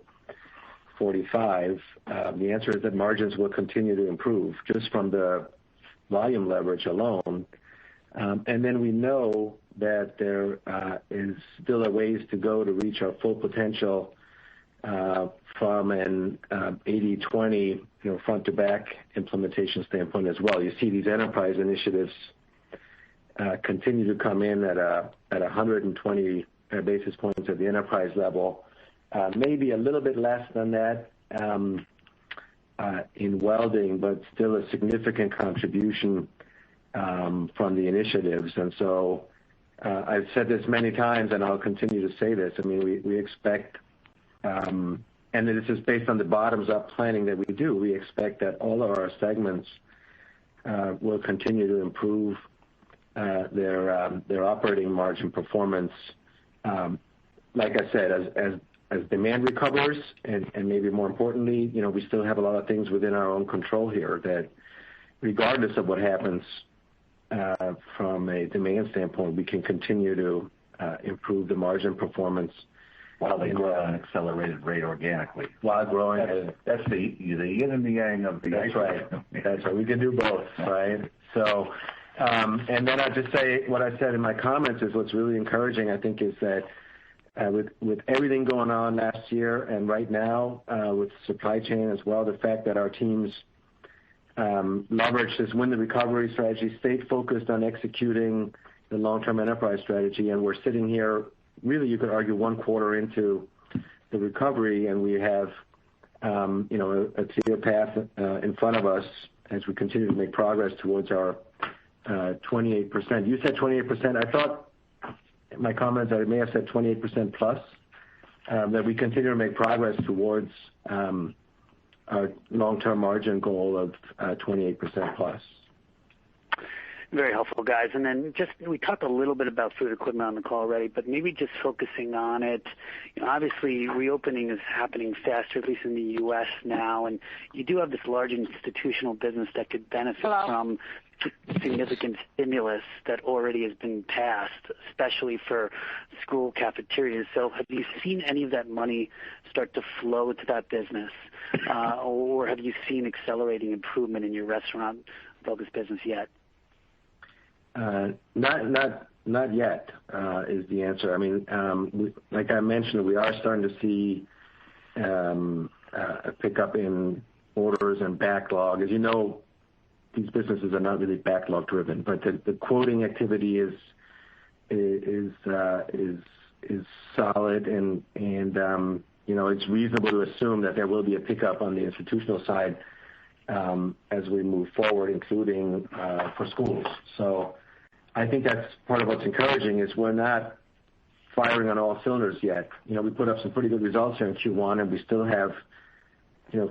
Speaker 4: 45. The answer is that margins will continue to improve just from the volume leverage alone. And then we know that there is still a ways to go to reach our full potential from an 80/20 front to back implementation standpoint as well. You see these enterprise initiatives continue to come in at 120 basis points at the enterprise level, maybe a little bit less than that in welding, but still a significant contribution from the initiatives. And so I've said this many times, and I'll continue to say this. I mean, we expect and this is based on the bottoms-up planning that we do. We expect that all of our segments will continue to improve their operating margin performance. Like I said, as demand recovers, and maybe more importantly, we still have a lot of things within our own control here that, regardless of what happens from a demand standpoint, we can continue to improve the margin performance.
Speaker 11: While they grow at an accelerated rate organically.
Speaker 4: While growing,
Speaker 11: that's the yin and the yang of the.
Speaker 4: That's right. That's right. We can do both, right? So, and then I'll just say what I said in my comments is what's really encouraging, I think, is that with everything going on last year and right now with supply chain as well, the fact that our teams leveraged this win the recovery strategy, stayed focused on executing the long-term enterprise strategy, and we're sitting here. Really, you could argue one quarter into the recovery, and we have, a clear path in front of us as we continue to make progress towards our 28%. You said 28%. I thought in my comments I may have said 28% plus. That we continue to make progress towards our long-term margin goal of 28% plus.
Speaker 10: Very helpful, guys. And then we talked a little bit about food equipment on the call already, but maybe just focusing on it. Obviously, reopening is happening faster, at least in the U.S. now, and you do have this large institutional business that could benefit from significant stimulus that already has been passed, especially for school cafeterias. So have you seen any of that money start to flow to that business, or have you seen accelerating improvement in your restaurant-focused business yet?
Speaker 4: Not yet is the answer. I mean, like I mentioned, we are starting to see a pickup in orders and backlog. As you know, these businesses are not really backlog driven, but the quoting activity is solid, and it's reasonable to assume that there will be a pickup on the institutional side as we move forward, including for schools. So I think that's part of what's encouraging is we're not firing on all cylinders yet. We put up some pretty good results here in Q1, and we still have,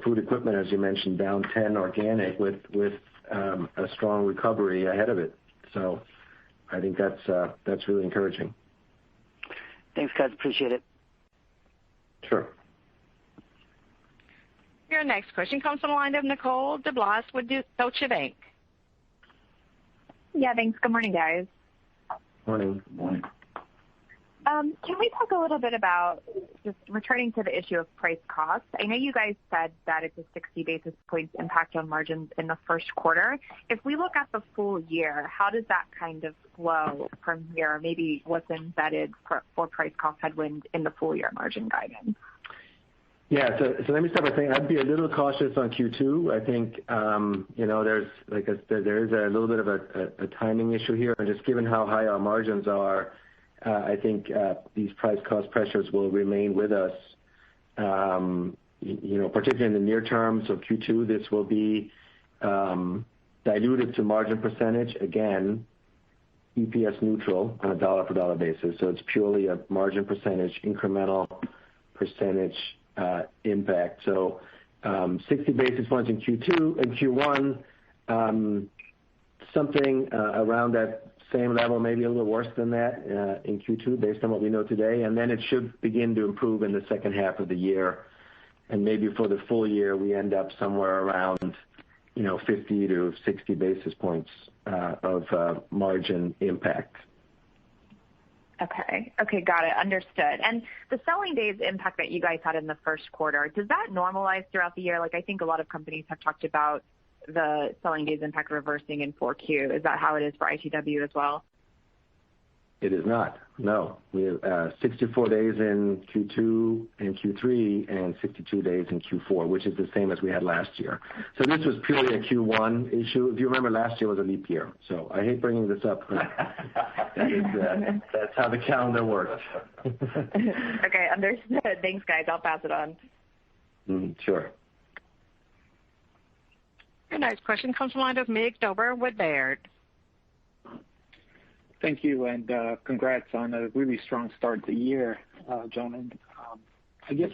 Speaker 4: food equipment, as you mentioned, down 10 organic with a strong recovery ahead of it. So I think that's really encouraging.
Speaker 10: Thanks, guys. Appreciate it.
Speaker 4: Sure.
Speaker 1: Your next question comes from the line of Nicole DeBlase with Deutsche Bank.
Speaker 12: Yeah, thanks. Good morning, guys.
Speaker 4: Morning.
Speaker 11: Morning.
Speaker 12: Can we talk a little bit about just returning to the issue of price cost? I know you guys said that it's a 60 basis points impact on margins in the first quarter. If we look at the full year, how does that kind of flow from here? Maybe what's embedded for price cost headwind in the full year margin guidance?
Speaker 4: Yeah, so let me start by saying I'd be a little cautious on Q2. I think, there's, like I said, there is a little bit of a timing issue here. And just given how high our margins are, I think these price cost pressures will remain with us particularly in the near term, so Q2, this will be diluted to margin percentage. Again, EPS neutral on a dollar-for-dollar basis. So it's purely a margin percentage, incremental percentage impact. So 60 basis points in Q1, something around that same level, maybe a little worse than that in Q2 based on what we know today. And then it should begin to improve in the second half of the year. And maybe for the full year, we end up somewhere around 50 to 60 basis points of margin impact.
Speaker 12: Okay, got it. Understood. And the selling days impact that you guys had in the first quarter, does that normalize throughout the year? Like I think a lot of companies have talked about the selling days impact reversing in 4Q. Is that how it is for ITW as well?
Speaker 4: It is not. No. We have 64 days in Q2 and Q3 and 62 days in Q4, which is the same as we had last year. So this was purely a Q1 issue. If you remember, last year was a leap year. So I hate bringing this up, but that's how the calendar works.
Speaker 12: Okay, understood. Thanks, guys. I'll pass it on.
Speaker 4: Sure.
Speaker 1: Your next question comes from the line of Mig Dober with Baird.
Speaker 13: Thank you, and congrats on a really strong start to the year, gentlemen. I guess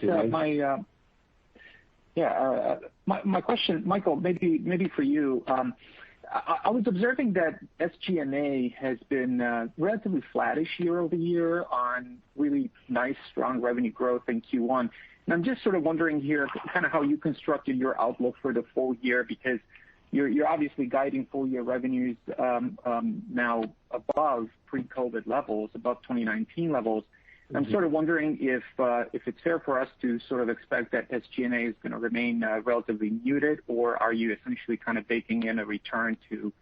Speaker 13: my question, Michael, maybe for you. I was observing that SG&A has been relatively flattish year over year on really nice, strong revenue growth in Q1. And I'm just sort of wondering here kind of how you constructed your outlook for the full year, because you're obviously guiding full year revenues now above pre-COVID levels, above 2019 levels. And I'm sort of wondering if it's fair for us to sort of expect that SG&A is going to remain relatively muted, or are you essentially kind of baking in a return to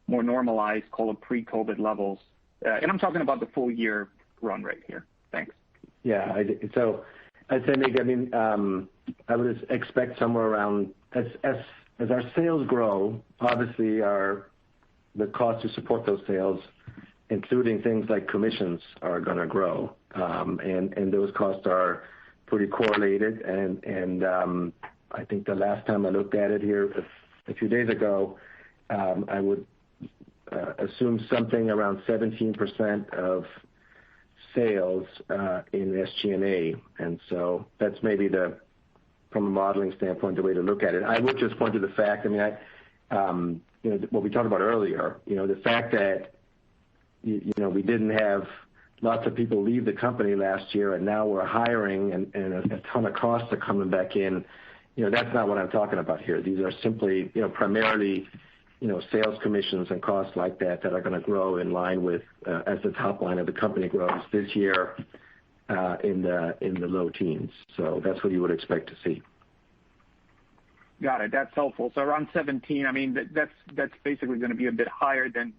Speaker 13: more normalized, call it pre-COVID levels? And I'm talking about the full year run rate here. Thanks.
Speaker 4: Yeah. So I'd say, Nick, I would expect somewhere around as our sales grow, obviously the cost to support those sales, including things like commissions, are going to grow, and those costs are pretty correlated. And I think the last time I looked at it here a few days ago, I would assume something around 17% of sales in SG&A, and so that's maybe from a modeling standpoint, the way to look at it. I would just point to the fact, what we talked about earlier, the fact that, we didn't have lots of people leave the company last year, and now we're hiring and a ton of costs are coming back in. That's not what I'm talking about here. These are simply, primarily, sales commissions and costs like that are going to grow in line with, as the top line of the company grows this year, in the low teens. So that's what you would expect to see.
Speaker 13: Got it. That's helpful. So around 17, that's basically going to be a bit higher than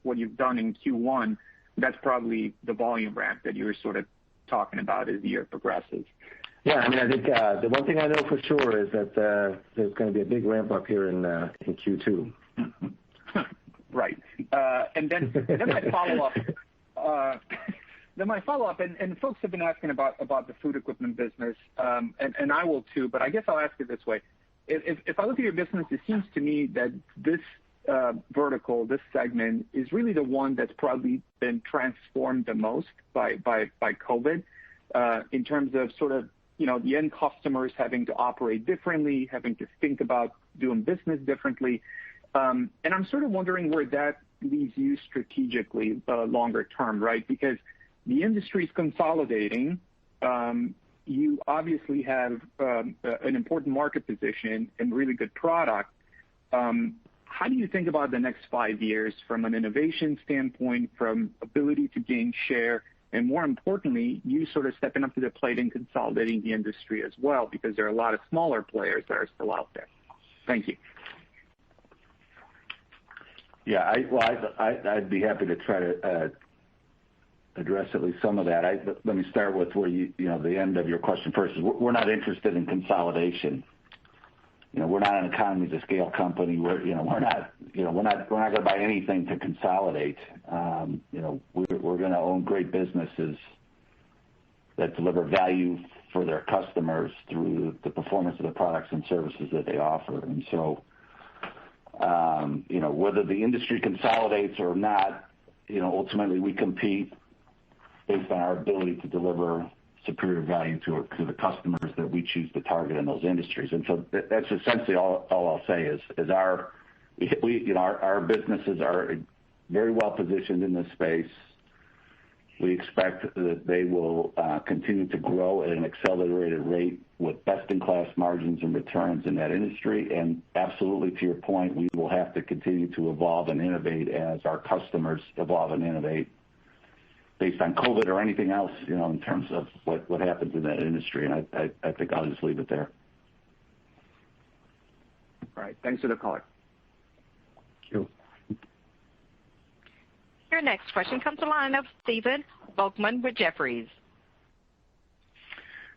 Speaker 13: what you've done in Q1. That's probably the volume ramp that you were sort of talking about as the year progresses.
Speaker 4: Yeah, I think the one thing I know for sure is that there's going to be a big ramp up here in Q2.
Speaker 13: Right. And then my follow-up. My follow-up, and folks have been asking about the food equipment business, and I will too, but I guess I'll ask it this way. If I look at your business, it seems to me that this vertical, this segment, is really the one that's probably been transformed the most by COVID, in terms of sort of, the end customers having to operate differently, having to think about doing business differently. And I'm sort of wondering where that leaves you strategically longer term, right? Because the industry is consolidating. You obviously have an important market position and really good product. How do you think about the next 5 years from an innovation standpoint, from ability to gain share, and more importantly, you sort of stepping up to the plate and consolidating the industry as well, because there are a lot of smaller players that are still out there? Thank you.
Speaker 3: Yeah, I'd be happy to try to address at least some of that. Let me start with where the end of your question first. Is we're not interested in consolidation. We're not an economies of scale company. We're not going to buy anything to consolidate. We're going to own great businesses that deliver value for their customers through the performance of the products and services that they offer. And so, whether the industry consolidates or not, ultimately we compete based on our ability to deliver superior value to the customers that we choose to target in those industries. And so that's essentially all I'll say is our businesses are very well positioned in this space. We expect that they will continue to grow at an accelerated rate with best-in-class margins and returns in that industry. And absolutely, to your point, we will have to continue to evolve and innovate as our customers evolve and innovate based on COVID or anything else, in terms of what happens in that industry. And I think I'll just leave it there.
Speaker 13: All right. Thanks for the call.
Speaker 4: Thank you.
Speaker 1: Your next question comes to the line of Stephen Volkmann with Jefferies.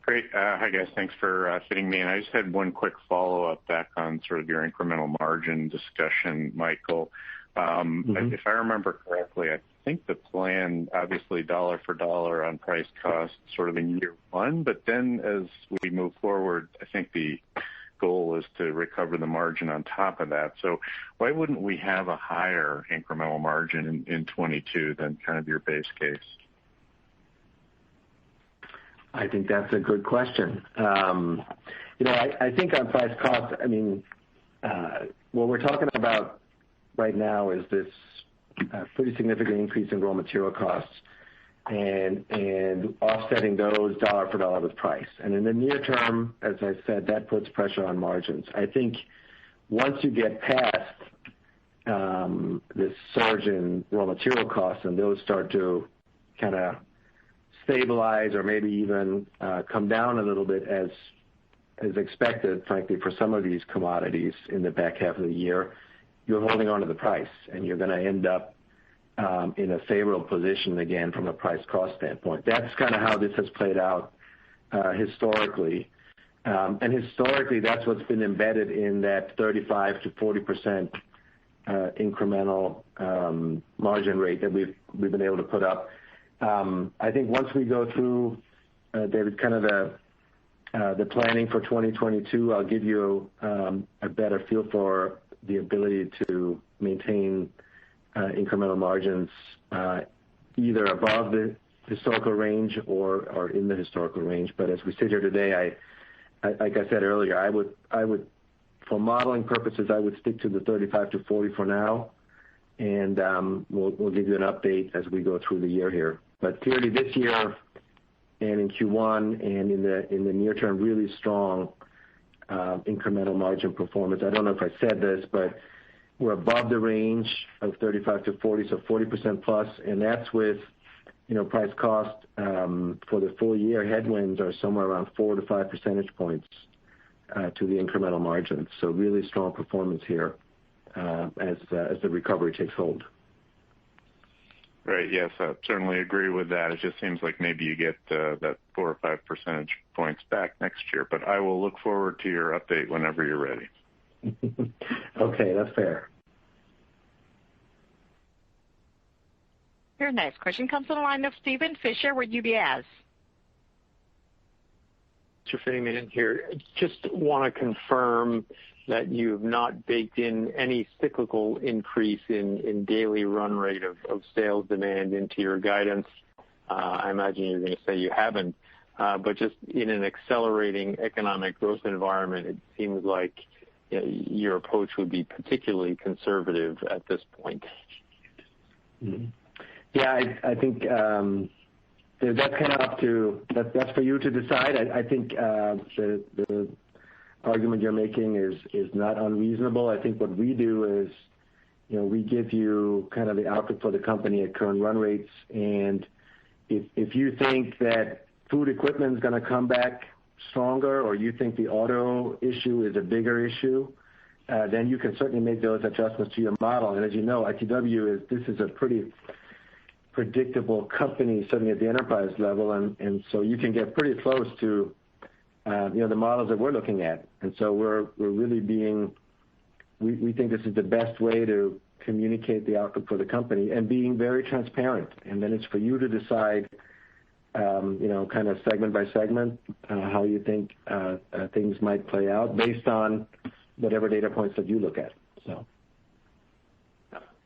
Speaker 14: Great. Hi, guys. Thanks for fitting me in. I just had one quick follow-up back on sort of your incremental margin discussion, Michael. If I remember correctly, I think the plan, obviously dollar for dollar on price cost sort of in year one, but then as we move forward, I think the goal is to recover the margin on top of that. So why wouldn't we have a higher incremental margin in 22 than kind of your base case?
Speaker 4: I think that's a good question. I think on price cost, what we're talking about right now is this pretty significant increase in raw material costs and offsetting those dollar for dollar with price. And in the near term, as I said, that puts pressure on margins. I think once you get past this surge in raw material costs and those start to kind of stabilize or maybe even come down a little bit as expected, frankly, for some of these commodities in the back half of the year, you're holding on to the price and you're going to end up in a favorable position again from a price cost standpoint. That's kind of how this has played out historically. And historically, that's what's been embedded in that 35 to 40% incremental margin rate that we've been able to put up. I think once we go through, David, kind of the planning for 2022, I'll give you a better feel for the ability to maintain incremental margins either above the historical range or in the historical range. But as we sit here today, like I said earlier, I would for modeling purposes, I would stick to the 35 to 40 for now, and we'll give you an update as we go through the year here. But clearly this year and in Q1 and in the near term, really strong incremental margin performance. I don't know if I said this, but we're above the range of 35 to 40, so 40% plus, and that's with price cost for the full year. Headwinds are somewhere around 4 to 5 percentage points to the incremental margins. So really strong performance here as the recovery takes hold.
Speaker 14: Right. Yes, I certainly agree with that. It just seems like maybe you get that 4 or 5 percentage points back next year. But I will look forward to your update whenever you're ready.
Speaker 4: Okay, that's fair.
Speaker 1: Your next question comes from the line of Steven Fisher with UBS.
Speaker 15: For fitting me in here. Just want to confirm that you've not baked in any cyclical increase in daily run rate of sales demand into your guidance. I imagine you're going to say you haven't, but just in an accelerating economic growth environment, it seems like your approach would be particularly conservative at this point.
Speaker 4: Mm-hmm. Yeah, I think that's kind of up to that's for you to decide. I think the argument you're making is not unreasonable. I think what we do is, we give you kind of the outlook for the company at current run rates, and if you think that food equipment is going to come back stronger, or you think the auto issue is a bigger issue, then you can certainly make those adjustments to your model. And as you know, ITW is a pretty predictable company, certainly at the enterprise level, and so you can get pretty close to the models that we're looking at. And so we're really we think this is the best way to communicate the outlook for the company and being very transparent. And then it's for you to decide kind of segment by segment, how you think things might play out based on whatever data points that you look at. So,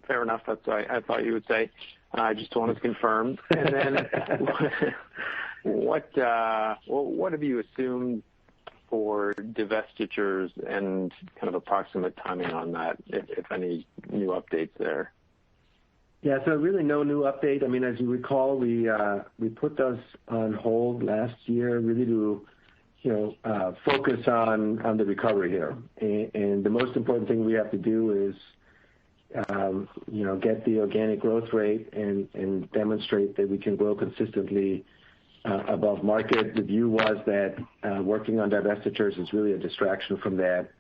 Speaker 15: fair enough. That's what I thought you would say. I just wanted to confirm. And then, what have you assumed for divestitures and kind of approximate timing on that, if any new updates there?
Speaker 4: Yeah, so really no new update. I mean, as you recall, we put those on hold last year, really to focus on the recovery here. And the most important thing we have to do is get the organic growth rate and demonstrate that we can grow consistently above market. The view was that working on divestitures is really a distraction from that.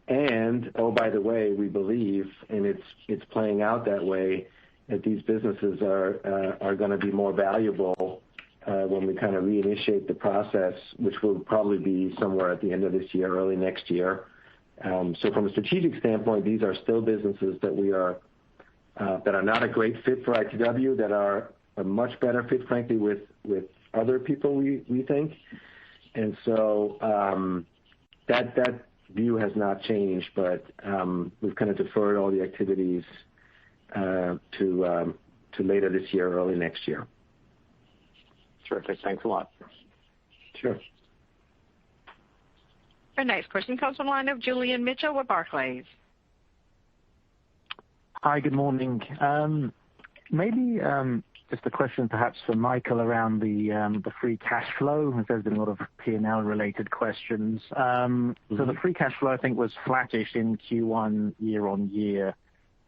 Speaker 4: And oh, by the way, we believe, and it's playing out that way, that these businesses are going to be more valuable when we kind of reinitiate the process, which will probably be somewhere at the end of this year, early next year. So from a strategic standpoint, these are still businesses that are not a great fit for ITW, that are a much better fit, frankly, with other people, we think. And so that view has not changed, but we've kind of deferred all the activities to later this year, early next year.
Speaker 15: Terrific. Thanks a lot.
Speaker 4: Sure.
Speaker 1: Our next question comes from the line of Julian Mitchell with Barclays.
Speaker 16: Hi, good morning. Maybe just a question perhaps for Michael around the free cash flow, as there's been a lot of P&L related questions. So the free cash flow, I think, was flattish in Q1 year on year.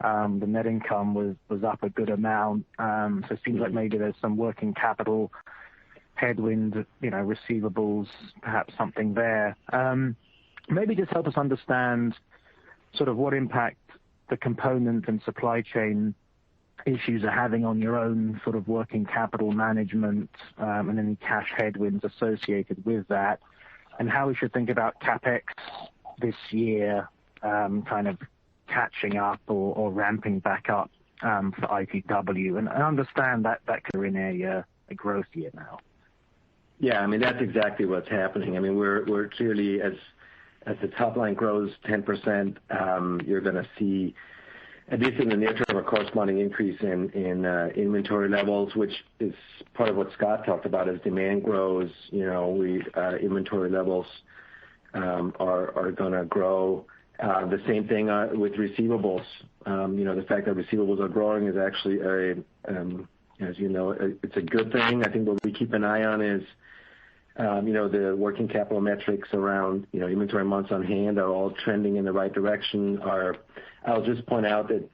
Speaker 16: The net income was up a good amount. So it seems like maybe there's some working capital headwind, receivables, perhaps something there. Maybe just help us understand sort of what impact the component and supply chain issues are having on your own sort of working capital management, and any cash headwinds associated with that, and how we should think about Capex this year, kind of catching up or ramping back up for ITW. And I understand that we're in a growth year now.
Speaker 4: Yeah, I mean, that's exactly what's happening. I mean, we're clearly, as the top line grows 10%, you're going to see, at least in the near term, a corresponding increase in inventory levels, which is part of what Scott talked about. As demand grows, inventory levels are going to grow. The same thing with receivables. The fact that receivables are growing is actually as you know, it's a good thing. I think what we keep an eye on is the working capital metrics around, inventory months on hand are all trending in the right direction. I'll just point out that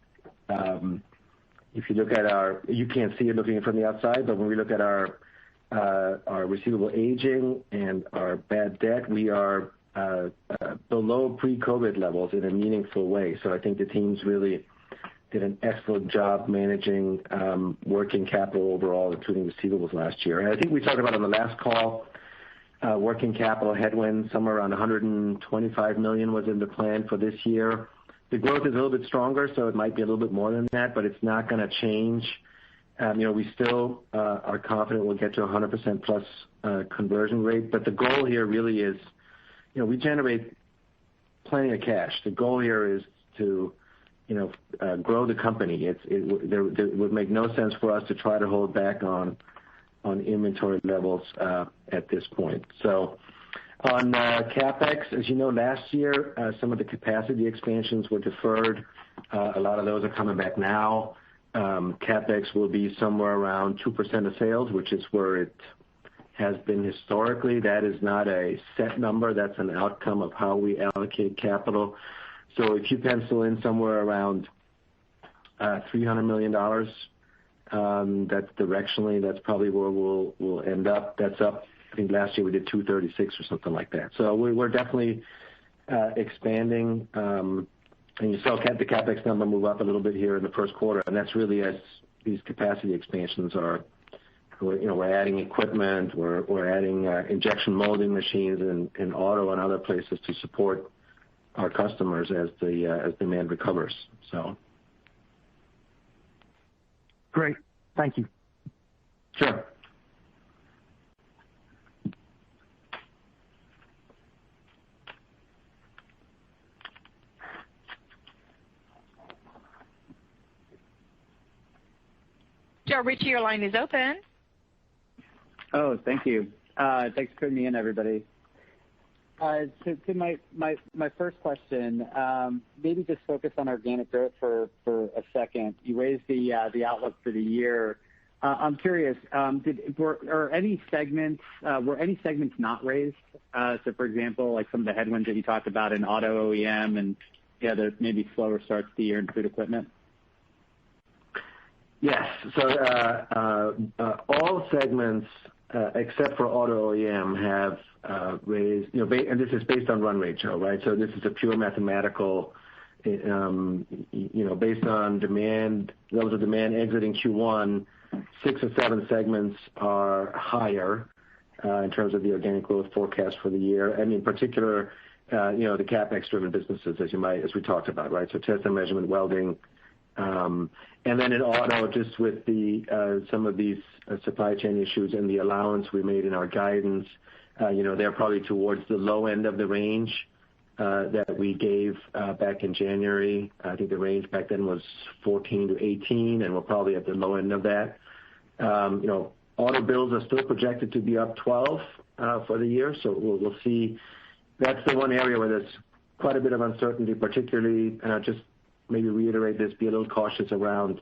Speaker 4: if you look at you can't see it looking in from the outside, but when we look at our receivable aging and our bad debt, we are below pre-COVID levels in a meaningful way. So I think the teams really did an excellent job managing working capital overall, including receivables last year. And I think we talked about on the last call, working capital headwinds, somewhere around $125 million was in the plan for this year. The growth is a little bit stronger, so it might be a little bit more than that, but it's not going to change. We still are confident we'll get to 100% plus conversion rate, but the goal here really is, we generate plenty of cash. The goal here is to grow the company. It would make no sense for us to try to hold back on inventory levels at this point. So on Capex, as you know, last year some of the capacity expansions were deferred. A lot of those are coming back now. Capex will be somewhere around 2% of sales, which is where it has been historically. That is not a set number. That's an outcome of how we allocate capital. So if you pencil in somewhere around $300 million, that's directionally, that's probably where we'll end up. That's up. I think last year we did 236 or something like that. So we're definitely expanding. And you saw the Capex number move up a little bit here in the first quarter, and that's really as these capacity expansions are. We're adding equipment, we're adding injection molding machines and auto and other places to support our customers as demand recovers. So.
Speaker 16: Great. Thank you.
Speaker 4: Sure.
Speaker 1: Joe Ritchie, your line is open.
Speaker 17: Oh, thank you. Thanks for putting me in, everybody. To my first question, maybe just focus on organic growth for a second. You raised the outlook for the year. I'm curious, were any segments not raised? So, for example, like some of the headwinds that you talked about in auto OEM and the maybe slower starts to the year in food equipment.
Speaker 4: Yes. So all segments except for auto OEM have raised, and this is based on run rate, Joe, right? So this is a pure mathematical, based on demand, levels of demand exiting Q1, 6 or 7 segments are higher in terms of the organic growth forecast for the year, and in particular, the Capex-driven businesses, as we talked about, right? So test and measurement, welding, and then in auto, just with some of these supply chain issues and the allowance we made in our guidance, they're probably towards the low end of the range that we gave back in January. I think the range back then was 14 to 18, and we're probably at the low end of that. Auto builds are still projected to be up 12 for the year, so we'll see. That's the one area where there's quite a bit of uncertainty, particularly, and I'll just maybe reiterate this, be a little cautious around,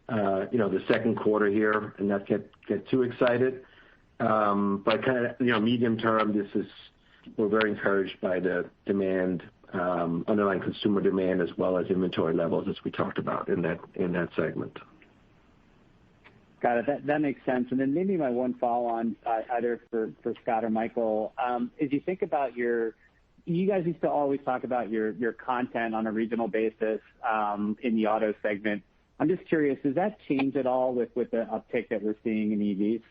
Speaker 4: the second quarter here and not get too excited. But kind of, medium term, we're very encouraged by the demand, underlying consumer demand, as well as inventory levels, as we talked about in that segment.
Speaker 17: Got it. That makes sense. And then maybe my one follow-on, either for Scott or Michael, as you think about you guys used to always talk about your content on a regional basis in the auto segment. I'm just curious, does that change at all with the uptick that we're seeing in EVs?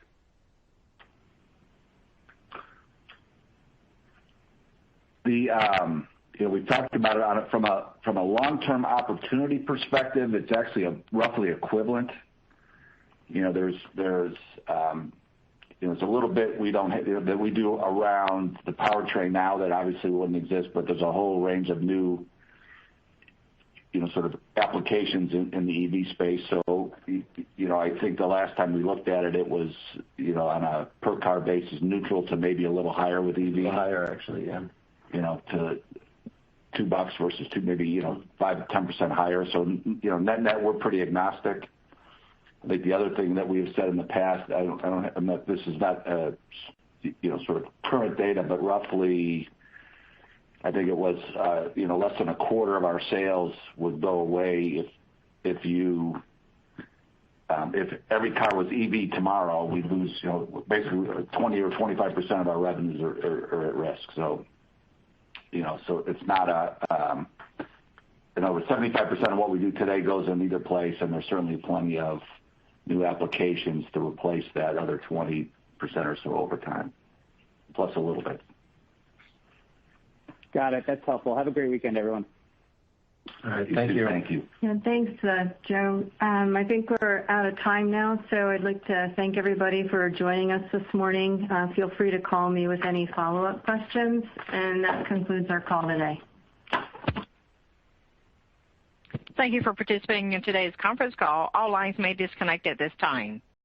Speaker 3: We talked about it from a long-term opportunity perspective. It's actually roughly equivalent. There's a little bit that we do around the powertrain now that obviously wouldn't exist, but there's a whole range of new, sort of applications in the EV space. So, I think the last time we looked at it, it was, on a per car basis, neutral to maybe a little higher with EV.
Speaker 4: A little higher, actually, yeah.
Speaker 3: To $2 versus maybe 5 to 10% higher. So, net we're pretty agnostic. I think the other thing that we have said in the past, this is not sort of current data, but roughly, I think it was less than a quarter of our sales would go away if every car was EV tomorrow, we'd lose basically 20 or 25% of our revenues are at risk. So so it's not over 75% of what we do today goes in either place, and there's certainly plenty of new applications to replace that other 20% or so over time, plus a little bit.
Speaker 17: Got it. That's helpful. Have a great weekend, everyone.
Speaker 4: All right. Thank you.
Speaker 3: Thank you.
Speaker 2: Yeah, thanks, Joe. I think we're out of time now, so I'd like to thank everybody for joining us this morning. Feel free to call me with any follow-up questions, and that concludes our call today.
Speaker 1: Thank you for participating in today's conference call. All lines may disconnect at this time.